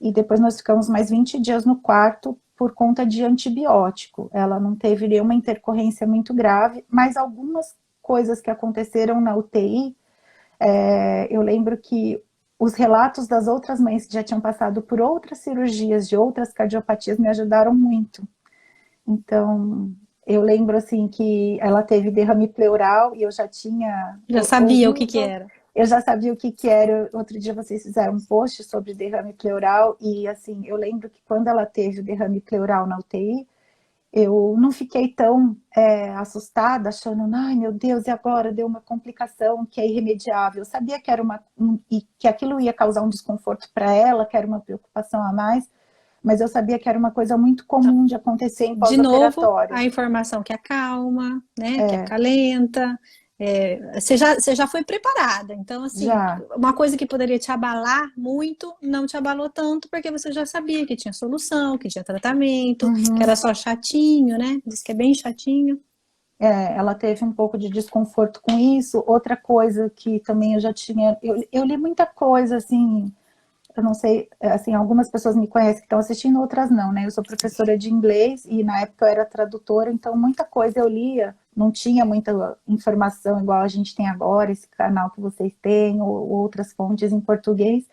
e depois nós ficamos mais 20 dias no quarto por conta de antibiótico. Ela não teve nenhuma intercorrência muito grave, mas algumas coisas que aconteceram na UTI, eu lembro que os relatos das outras mães que já tinham passado por outras cirurgias de outras cardiopatias me ajudaram muito. Então, eu lembro assim que ela teve derrame pleural e eu já tinha... Já sabia o que era. Eu já sabia o que era. Outro dia vocês fizeram um post sobre derrame pleural e assim, eu lembro que quando ela teve o derrame pleural na UTI, eu não fiquei tão assustada, achando, ai meu Deus, e agora deu uma complicação que é irremediável. Eu sabia que era que aquilo ia causar um desconforto para ela, que era uma preocupação a mais, mas eu sabia que era uma coisa muito comum de acontecer em pós-operatório. De novo, a informação que acalma, né, que acalenta. Você já foi preparada, então assim, uma coisa que poderia te abalar muito, não te abalou tanto, porque você já sabia que tinha solução, que tinha tratamento, que era só chatinho, né? Diz que é bem chatinho. Ela teve um pouco de desconforto com isso. Outra coisa que também eu já tinha, eu li muita coisa, assim, eu não sei, assim, algumas pessoas me conhecem que estão assistindo, outras não, né? Eu sou professora de inglês e na época eu era tradutora, então muita coisa eu lia, não tinha muita informação igual a gente tem agora, esse canal que vocês têm, ou outras fontes em português.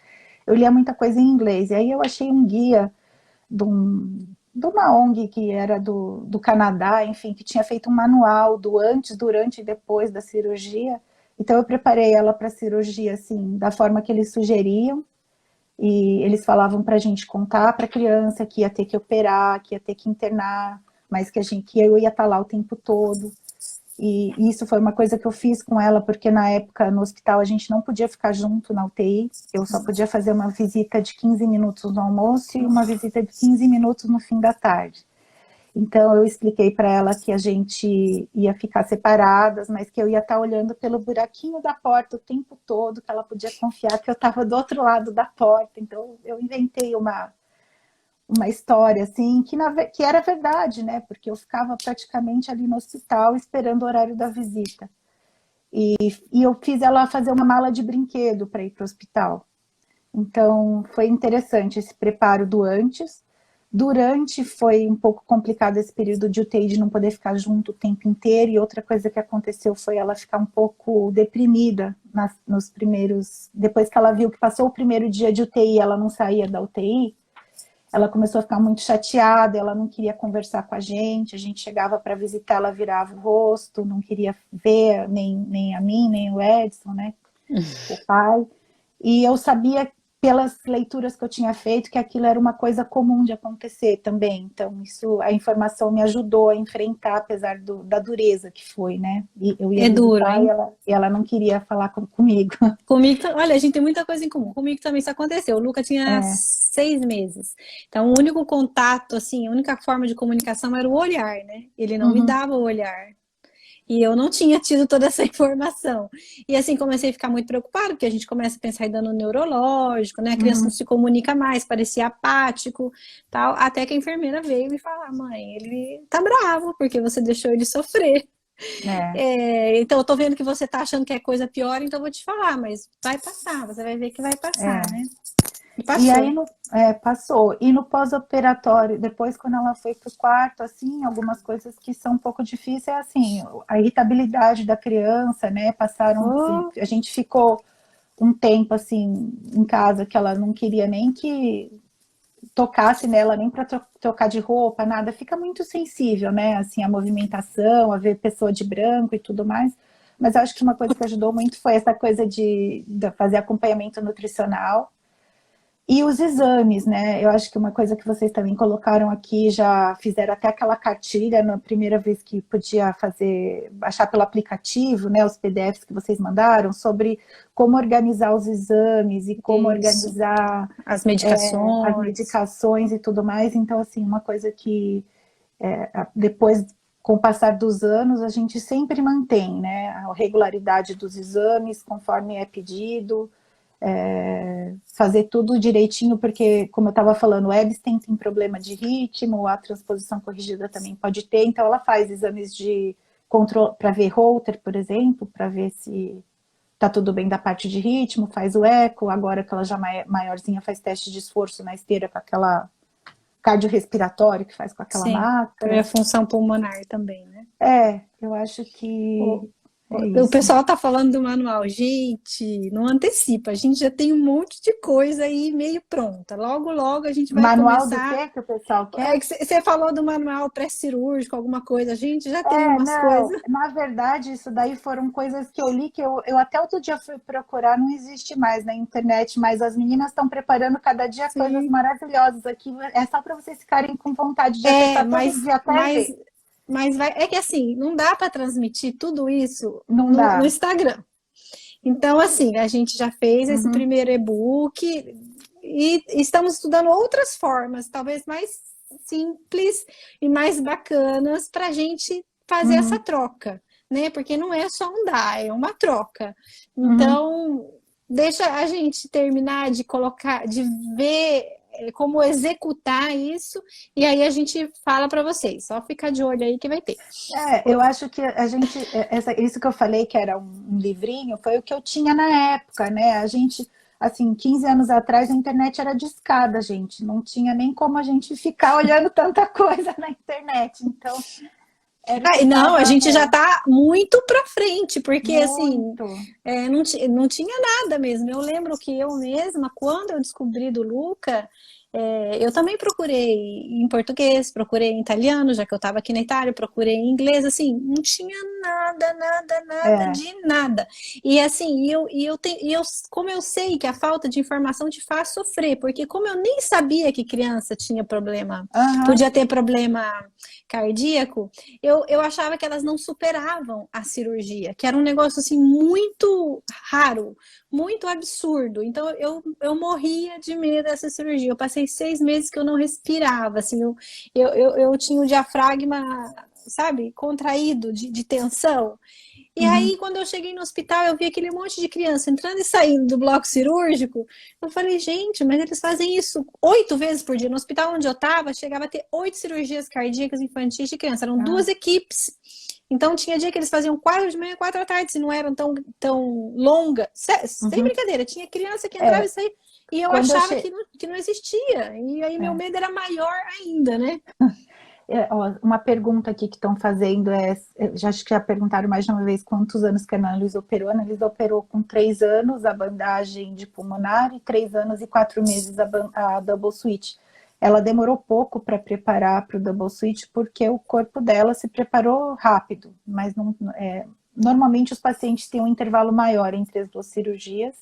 Eu lia muita coisa em inglês, e aí eu achei um guia de uma ONG que era do Canadá, enfim, que tinha feito um manual do antes, durante e depois da cirurgia. Então eu preparei ela para a cirurgia, assim, da forma que eles sugeriam. E eles falavam para a gente contar para a criança que ia ter que operar, que ia ter que internar, mas que eu ia estar lá o tempo todo. E isso foi uma coisa que eu fiz com ela, porque na época no hospital a gente não podia ficar junto na UTI, eu só podia fazer uma visita de 15 minutos no almoço e uma visita de 15 minutos no fim da tarde. Então eu expliquei para ela que a gente ia ficar separadas, mas que eu ia estar olhando pelo buraquinho da porta o tempo todo, que ela podia confiar que eu estava do outro lado da porta. Então eu inventei uma história assim, que era verdade, né? Porque eu ficava praticamente ali no hospital esperando o horário da visita. E eu fiz ela fazer uma mala de brinquedo para ir para o hospital. Então foi interessante esse preparo do antes. Durante foi um pouco complicado esse período de UTI, de não poder ficar junto o tempo inteiro, e outra coisa que aconteceu foi ela ficar um pouco deprimida nos primeiros... Depois que ela viu que passou o primeiro dia de UTI, ela não saía da UTI, ela começou a ficar muito chateada, ela não queria conversar com a gente chegava para visitar, ela virava o rosto, não queria ver nem a mim, nem o Edson, né, o pai. E eu sabia, pelas leituras que eu tinha feito, que aquilo era uma coisa comum de acontecer também. Então, a informação me ajudou a enfrentar, apesar da dureza que foi, né? E eu ia duro, hein? e ela não queria falar comigo. Comigo, olha, a gente tem muita coisa em comum. Comigo também isso aconteceu. O Luca tinha 6 meses. Então, o único contato, assim, a única forma de comunicação era o olhar, né? Ele não me dava o olhar. E eu não tinha tido toda essa informação. E assim, comecei a ficar muito preocupada, porque a gente começa a pensar em dano neurológico, né? A criança não se comunica mais, parecia apático, tal. Até que a enfermeira veio me falar, mãe, ele tá bravo, porque você deixou ele sofrer. Então, eu tô vendo que você tá achando que é coisa pior, então eu vou te falar, mas vai passar, você vai ver que vai passar, né? E aí Passou. passou. E no pós-operatório, depois quando ela foi para o quarto, assim, algumas coisas que são um pouco difíceis, é assim, a irritabilidade da criança, né? Passaram, assim, Oh, a gente ficou um tempo assim em casa que ela não queria nem que tocasse nela, nem para trocar de roupa, nada. Fica muito sensível, né? Assim, a movimentação, a ver pessoa de branco e tudo mais. Mas eu acho que uma coisa que ajudou muito foi essa coisa de fazer acompanhamento nutricional. E os exames, né? Eu acho que uma coisa que vocês também colocaram aqui, já fizeram até aquela cartilha na primeira vez que podia fazer, baixar pelo aplicativo, né? Os PDFs que vocês mandaram, sobre como organizar os exames e como isso. organizar As as medicações. medicações e tudo mais. Então, assim, uma coisa que depois, com o passar dos anos, a gente sempre mantém, né? A regularidade dos exames, conforme é pedido, fazer tudo direitinho, porque, como eu estava falando, o Ebstein tem problema de ritmo, a transposição corrigida também pode ter, então ela faz exames de controle para ver Holter, por exemplo, para ver se está tudo bem da parte de ritmo, faz o eco, agora que ela já maiorzinha faz teste de esforço na esteira com aquela cardiorrespiratório que faz com aquela Sim, para máquina. a função pulmonar também, né? Eu acho que O, é o isso. pessoal tá falando do manual. Gente, não antecipa. A gente já tem um monte de coisa aí meio pronta. Logo, logo a gente vai Manual do começar. que o pessoal É quer? que você falou do manual pré-cirúrgico, alguma coisa. A gente já tem umas Não, coisas. na verdade, isso daí foram coisas que eu li que eu até outro dia fui procurar, não existe mais na internet, mas as meninas estão preparando cada dia coisas Sim. maravilhosas aqui. É só para vocês ficarem com vontade de É, acessar todo dia até mas, ver. mas vai. É que assim, não dá para transmitir tudo isso Não no dá. Instagram. Então, assim, a gente já fez esse Uhum, primeiro e-book e estamos estudando outras formas, talvez mais simples e mais bacanas para a gente fazer essa uhum, troca, né? Porque não é só um dar, é uma troca. uhum. Então, deixa a gente terminar de colocar, de ver como executar isso, e aí a gente fala para vocês. Só ficar de olho aí que vai ter. Eu acho que a gente, isso que eu falei que era um livrinho, foi o que eu tinha na época, né? A gente, assim, 15 anos atrás a internet era discada, gente. Não tinha nem como a gente ficar olhando tanta coisa na internet. Então, era o que Ah, não, a estava à gente já mão. está muito para frente, porque assim, Muito. não tinha nada mesmo. Eu lembro que eu mesma, quando eu descobri do Luca, eu também procurei em português, procurei em italiano, já que eu estava aqui na Itália, procurei em inglês, assim, não tinha nada, nada, nada É. de nada. E assim, como eu sei que a falta de informação te faz sofrer, porque como eu nem sabia que criança tinha problema, Aham. podia ter problema cardíaco, eu achava que elas não superavam a cirurgia, que era um negócio assim muito raro, muito absurdo. Então eu morria de medo dessa cirurgia. Eu passei 6 meses que eu não respirava, assim, eu tinha o diafragma, sabe, contraído de tensão. E Uhum. aí, quando eu cheguei no hospital, eu vi aquele monte de criança entrando e saindo do bloco cirúrgico. Eu falei, gente, mas eles fazem isso 8 vezes por dia. No hospital onde eu estava, chegava a ter 8 cirurgias cardíacas infantis de criança. Eram Ah, 2 equipes. Então, tinha dia que eles faziam 4 de manhã, 4 à tarde, se não eram tão longas. Sem uhum. brincadeira, tinha criança que entrava e É, saía. E eu quando eu achava che... que não existia. E aí, meu é. medo era maior ainda, né? Ó, uma pergunta aqui que estão fazendo já acho que já perguntaram mais de uma vez quantos anos que a Ana Luísa operou. A Ana Luísa operou com 3 anos a bandagem de pulmonar e 3 anos e 4 meses a double switch. Ela demorou pouco para preparar para o double switch porque o corpo dela se preparou rápido, mas não, normalmente os pacientes têm um intervalo maior entre as duas cirurgias.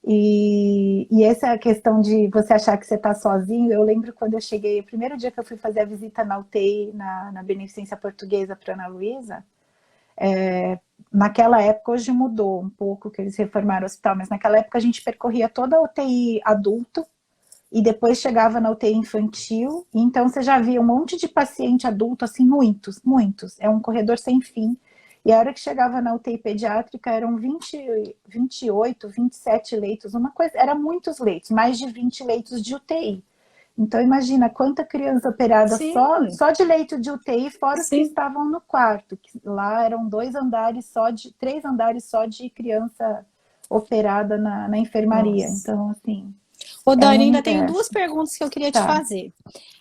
E essa é a questão de você achar que você está sozinho. Eu lembro quando eu cheguei, o primeiro dia que eu fui fazer a visita na UTI, na Beneficência Portuguesa para Ana Luísa, naquela época, hoje mudou um pouco, que eles reformaram o hospital, mas naquela época a gente percorria toda a UTI adulto e depois chegava na UTI infantil, e então você já via um monte de paciente adulto, assim, muitos, muitos. É um corredor sem fim. E a hora que chegava na UTI pediátrica eram 28, 27 leitos, uma coisa, era muitos leitos, mais de 20 leitos de UTI. Então imagina quanta criança operada Sim, só de leito de UTI, fora os que sim. estavam no quarto, que lá eram 2 andares só de, 3 andares só de criança operada na enfermaria. Nossa. Então, assim, Ô, é um Dani, ainda tenho duas universo. perguntas que eu queria te Tá, fazer.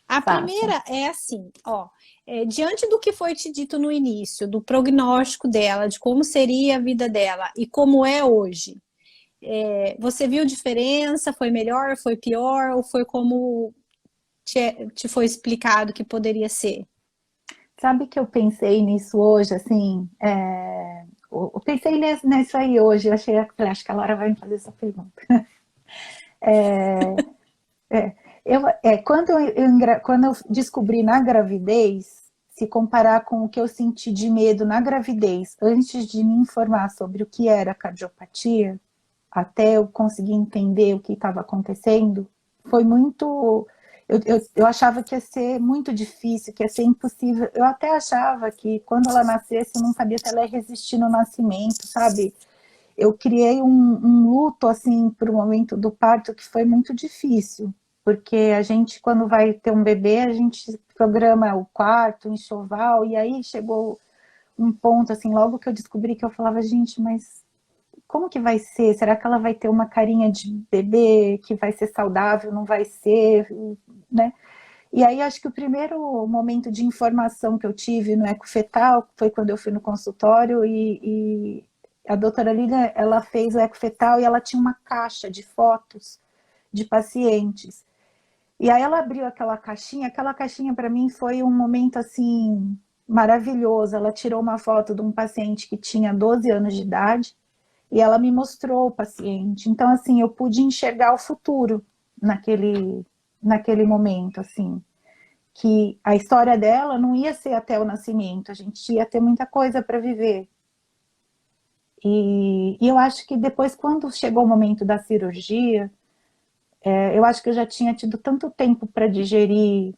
A faça. primeira é assim, ó, diante do que foi te dito no início, do prognóstico dela, de como seria a vida dela e como é hoje, você viu diferença? Foi melhor, foi pior, ou foi como te foi explicado que poderia ser? Sabe que eu pensei nisso hoje, assim, eu pensei nisso aí hoje, eu falei, acho que a Laura vai me fazer essa pergunta. Quando eu descobri na gravidez, se comparar com o que eu senti de medo na gravidez, antes de me informar sobre o que era cardiopatia, até eu conseguir entender o que estava acontecendo, foi muito. Eu achava que ia ser muito difícil, que ia ser impossível. Eu até achava que quando ela nascesse, eu não sabia se ela ia resistir no nascimento, sabe? Eu criei um luto, assim, para o momento do parto que foi muito difícil, porque a gente, quando vai ter um bebê, a gente programa o quarto, o enxoval, e aí chegou um ponto, assim, logo que eu descobri que eu falava, gente, mas como que vai ser? Será que ela vai ter uma carinha de bebê que vai ser saudável? Não vai ser, né? E aí acho que o primeiro momento de informação que eu tive no ecofetal foi quando eu fui no consultório e a doutora Lília, ela fez o ecofetal e ela tinha uma caixa de fotos de pacientes. E aí ela abriu aquela caixinha para mim foi um momento assim maravilhoso. Ela tirou uma foto de um paciente que tinha 12 anos de idade e ela me mostrou o paciente. Então, assim, eu pude enxergar o futuro naquele momento, assim, que a história dela não ia ser até o nascimento, a gente ia ter muita coisa para viver. E eu acho que depois, quando chegou o momento da cirurgia, eu acho que eu já tinha tido tanto tempo para digerir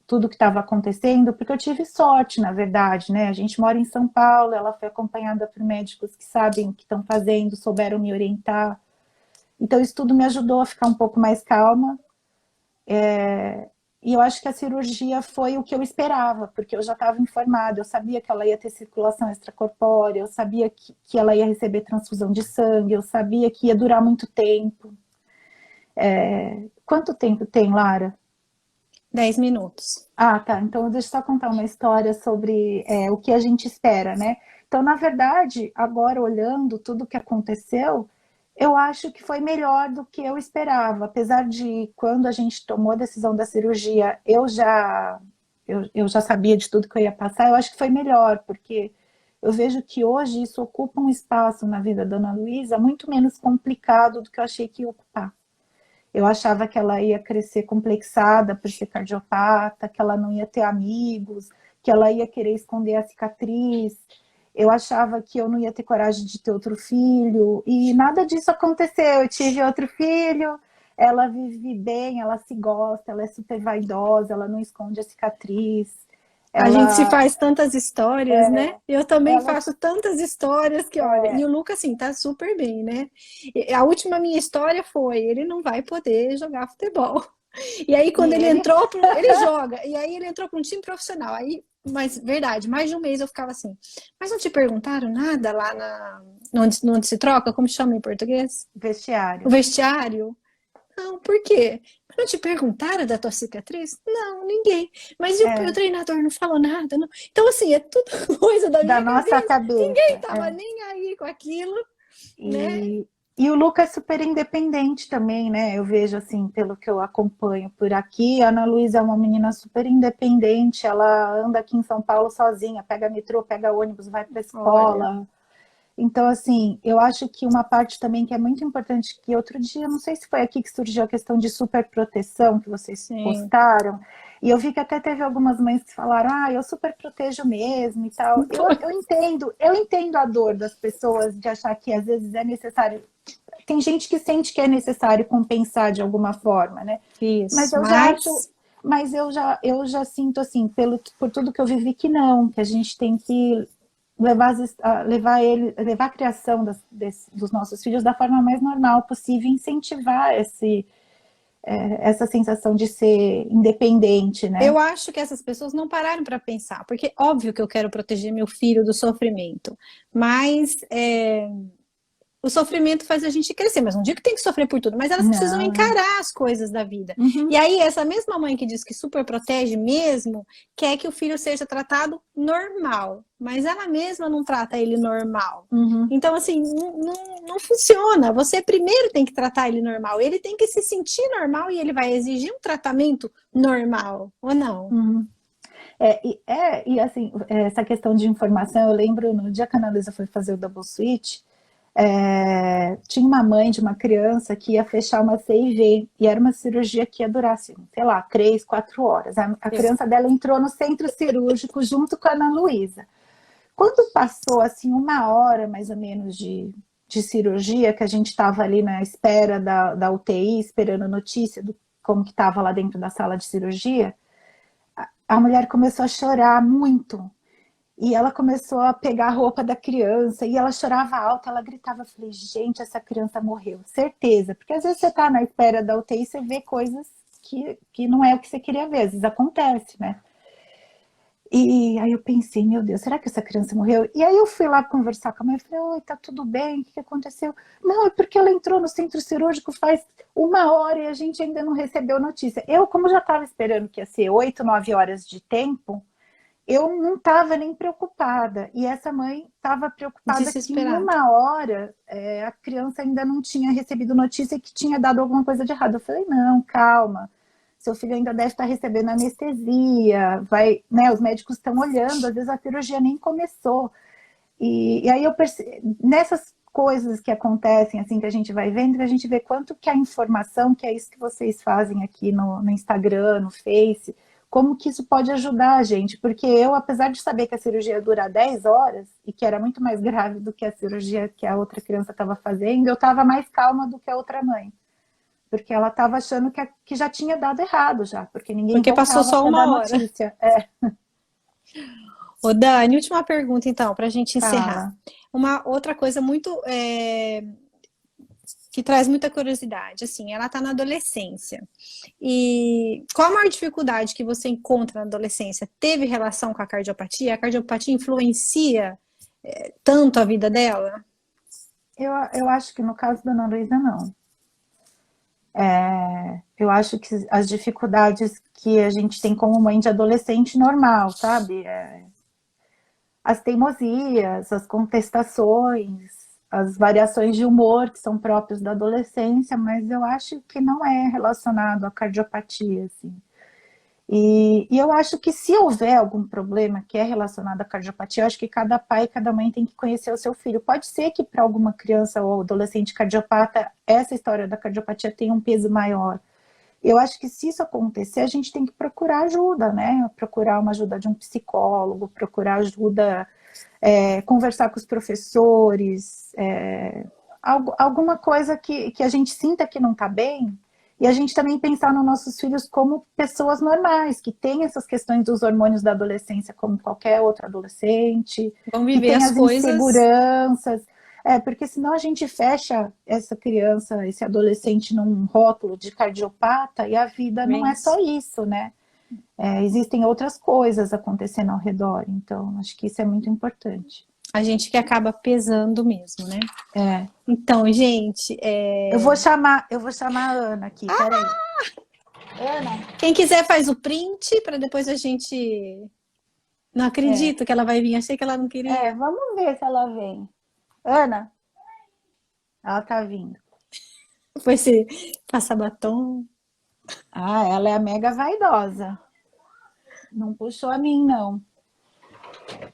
tudo que estava acontecendo, porque eu tive sorte, na verdade, né? A gente mora em São Paulo, ela foi acompanhada por médicos que sabem o que estão fazendo, souberam me orientar. Então, isso tudo me ajudou a ficar um pouco mais calma. E eu acho que a cirurgia foi o que eu esperava, porque eu já estava informada, eu sabia que ela ia ter circulação extracorpórea, eu sabia que ela ia receber transfusão de sangue, eu sabia que ia durar muito tempo. Quanto tempo tem, Lara? 10 minutos. Ah, tá. Então, deixa eu só contar uma história sobre o que a gente espera, né? Então, na verdade, agora olhando tudo o que aconteceu, eu acho que foi melhor do que eu esperava. Apesar de, quando a gente tomou a decisão da cirurgia, eu já sabia de tudo que eu ia passar, eu acho que foi melhor, porque eu vejo que hoje isso ocupa um espaço na vida da Ana Luísa muito menos complicado do que eu achei que ia ocupar. Eu achava que ela ia crescer complexada por ser cardiopata, que ela não ia ter amigos, que ela ia querer esconder a cicatriz. Eu achava que eu não ia ter coragem de ter outro filho, e nada disso aconteceu. Eu tive outro filho, ela vive bem, ela se gosta, ela é super vaidosa, ela não esconde a cicatriz. A gente se Ela, faz tantas histórias, né? Eu também ela faço tantas histórias que, olha, e o Lucas, assim, tá super bem, né? E a última minha história foi, ele não vai poder jogar futebol. E aí, e quando ele ele entrou ele joga, e aí ele entrou para um time profissional. Aí, mas, verdade, mais de um mês eu ficava assim, mas não te perguntaram nada lá onde se troca? Como chama em português? O vestiário. vestiário? Não, por quê? Mas não te perguntaram da tua cicatriz? Não, ninguém. Mas e o É, treinador não falou nada? Não? Então, assim, é tudo coisa da da minha nossa cabeça. Ninguém cabeça. tava nem aí com aquilo, né? E, e o Luca é super independente também, né? Eu vejo assim, pelo que eu acompanho por aqui, a Ana Luísa é uma menina super independente, ela anda aqui em São Paulo sozinha, pega metrô, pega ônibus, vai para a Olha, escola. Então, assim, eu acho que uma parte também que é muito importante, que outro dia, não sei se foi aqui que surgiu a questão de superproteção que vocês sim. postaram, e eu vi que até teve algumas mães que falaram, eu super protejo mesmo e tal. Eu entendo a dor das pessoas de achar que às vezes é necessário. Tem gente que sente que é necessário compensar de alguma forma, né? Mas Isso, eu já acho, mas mas eu já sinto assim, por tudo que eu vivi, que não, que a gente tem que levar a criação dos nossos filhos da forma mais normal possível, incentivar essa sensação de ser independente, né? eu acho que essas pessoas não pararam para pensar, porque óbvio que eu quero proteger meu filho do sofrimento, mas o sofrimento faz a gente crescer, mas não digo que tem que sofrer por tudo, mas elas precisam Não, é. encarar as coisas da vida. Uhum, E aí, essa mesma mãe que diz que super protege mesmo, quer que o filho seja tratado normal, mas ela mesma não trata ele normal. uhum. Então, assim, não funciona. Você primeiro tem que tratar ele normal, ele tem que se sentir normal e ele vai exigir um tratamento normal, ou não? Uhum. E assim, essa questão de informação, eu lembro no dia que a Ana Luísa foi fazer o double switch, tinha uma mãe de uma criança que ia fechar uma CIV, e era uma cirurgia que ia durar, assim, sei lá, 3, 4 horas. A criança dela entrou no centro cirúrgico junto com a Ana Luísa. Quando passou, assim, 1 hora, mais ou menos, de cirurgia, que a gente estava ali na espera da UTI, esperando notícia do como que estava lá dentro da sala de cirurgia, a mulher começou a chorar muito. E ela começou a pegar a roupa da criança e ela chorava alto, ela gritava. Eu falei, gente, essa criança morreu, certeza. Porque às vezes você tá na espera da UTI e você vê coisas que não é o que você queria ver, às vezes acontece, né? E aí eu pensei, meu Deus, será que essa criança morreu? E aí eu fui lá conversar com a mãe, eu falei, oi, tá tudo bem? O que aconteceu? Não, é porque ela entrou no centro cirúrgico faz 1 hora e a gente ainda não recebeu notícia. Eu, como já estava esperando que ia ser 8, 9 horas de tempo, eu não estava nem preocupada. E essa mãe estava preocupada que em Desesperado. 1 hora a criança ainda não tinha recebido notícia que tinha dado alguma coisa de errado. Eu falei, não, calma. Seu filho ainda deve estar recebendo anestesia, vai, né? Os médicos estão olhando, às vezes a cirurgia nem começou. E aí eu percebo, nessas coisas que acontecem, assim, que a gente vai vendo, que a gente vê quanto que a informação, que é isso que vocês fazem aqui no Instagram, no Face, como que isso pode ajudar a gente, porque eu, apesar de saber que a cirurgia dura 10 horas, e que era muito mais grave do que a cirurgia que a outra criança estava fazendo, eu estava mais calma do que a outra mãe, porque ela estava achando que já tinha dado errado já, porque ninguém Porque passou voltava só para dar 1 hora. notícia. Ô, Dani, última pergunta, então, para a gente encerrar. Fala. Uma outra coisa muito que traz muita curiosidade, assim, ela está na adolescência. E qual a maior dificuldade que você encontra na adolescência? Teve relação com a cardiopatia? A cardiopatia influencia tanto a vida dela? Eu acho que no caso da Ana Luísa, não. Eu acho que as dificuldades que a gente tem como mãe de adolescente normal, sabe? As teimosias, as contestações, as variações de humor que são próprias da adolescência, mas eu acho que não é relacionado à cardiopatia, assim. E eu acho que se houver algum problema que é relacionado à cardiopatia, eu acho que cada pai e cada mãe tem que conhecer o seu filho. Pode ser que para alguma criança ou adolescente cardiopata, essa história da cardiopatia tenha um peso maior. Eu acho que se isso acontecer, a gente tem que procurar ajuda, né? Procurar uma ajuda de um psicólogo, procurar ajuda, conversar com os professores, alguma coisa que a gente sinta que não está bem, e a gente também pensar nos nossos filhos como pessoas normais, que têm essas questões dos hormônios da adolescência como qualquer outro adolescente, Vão que viver tem as as coisas. inseguranças, porque senão a gente fecha essa criança, esse adolescente num rótulo de cardiopata, e a vida não é Isso. só isso, né? Existem outras coisas acontecendo ao redor, então acho que isso é muito importante. A gente que acaba pesando mesmo, né? É. Então, gente, Eu vou chamar a Ana aqui, peraí. Ana, quem quiser faz o print para depois a gente. Não é, acredito que ela vai vir, achei que ela não queria. vamos ver se ela vem. Ana, ela tá vindo. Foi se passar batom. Ah, ela é a mega vaidosa. Não puxou a mim, não.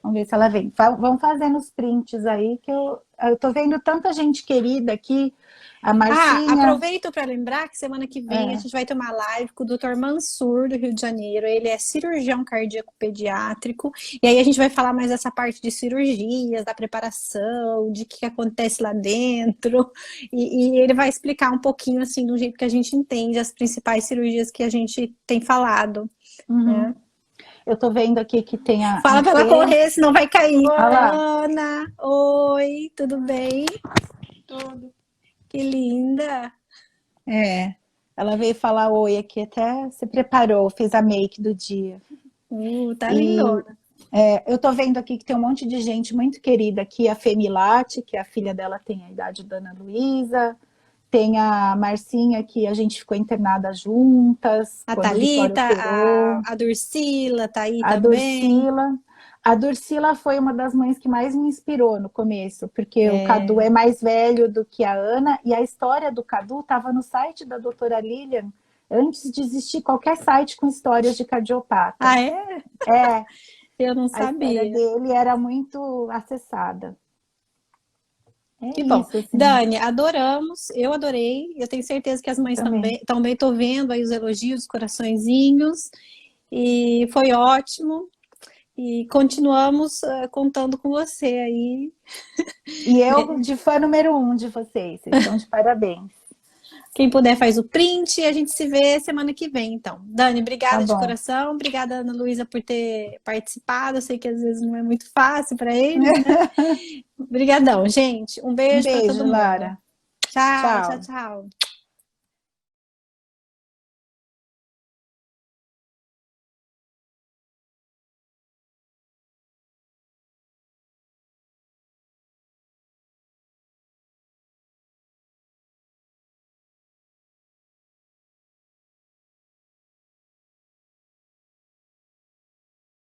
Vamos ver se ela vem. Vão fazendo os prints aí, que eu tô vendo tanta gente querida aqui. A Ah, Marcinha. aproveito para lembrar que semana que vem a gente vai ter uma live com o Dr. Mansur, do Rio de Janeiro. Ele é cirurgião cardíaco pediátrico. E aí a gente vai falar mais dessa parte de cirurgias, da preparação, de que acontece lá dentro. E ele vai explicar um pouquinho, assim, do jeito que a gente entende as principais cirurgias que a gente tem falado, Uhum. né? Eu tô vendo aqui que tem a Fala para ela Fê. correr, senão vai cair. Olha lá. Ana, oi, tudo bem? Tudo. Que linda. Ela veio falar oi aqui, até se preparou, fez a make do dia. Tá E, lindona. Eu tô vendo aqui que tem um monte de gente muito querida aqui, a Femilate, que a filha dela tem a idade da Ana Luísa, tem a Marcinha, que a gente ficou internada juntas, A quando o Vitória Thalita, operou, a Dursila tá aí a também. Dorsila. A Dorsila foi uma das mães que mais me inspirou no começo, porque o Cadu É... é mais velho do que a Ana, e a história do Cadu estava no site da doutora Lilian, antes de existir qualquer site com histórias de cardiopata. Ah, é? É, Eu não a história sabia. dele era muito acessada. É Que bom. isso, assim, Dani, adoramos, eu adorei. Eu tenho certeza que as mães também. também estou vendo aí os elogios, os coraçõezinhos. E foi ótimo. E continuamos contando com você aí. E eu, de fã número 1 de vocês estão de parabéns. Quem puder faz o print e a gente se vê semana que vem, então. Dani, Tá obrigada de bom. coração. Obrigada, Ana Luísa, por ter participado. Eu sei que às vezes não é muito fácil para eles, né? Obrigadão, gente. Um Um beijo para todo beijo, mundo. Lara. Tchau, tchau, Tchau. tchau.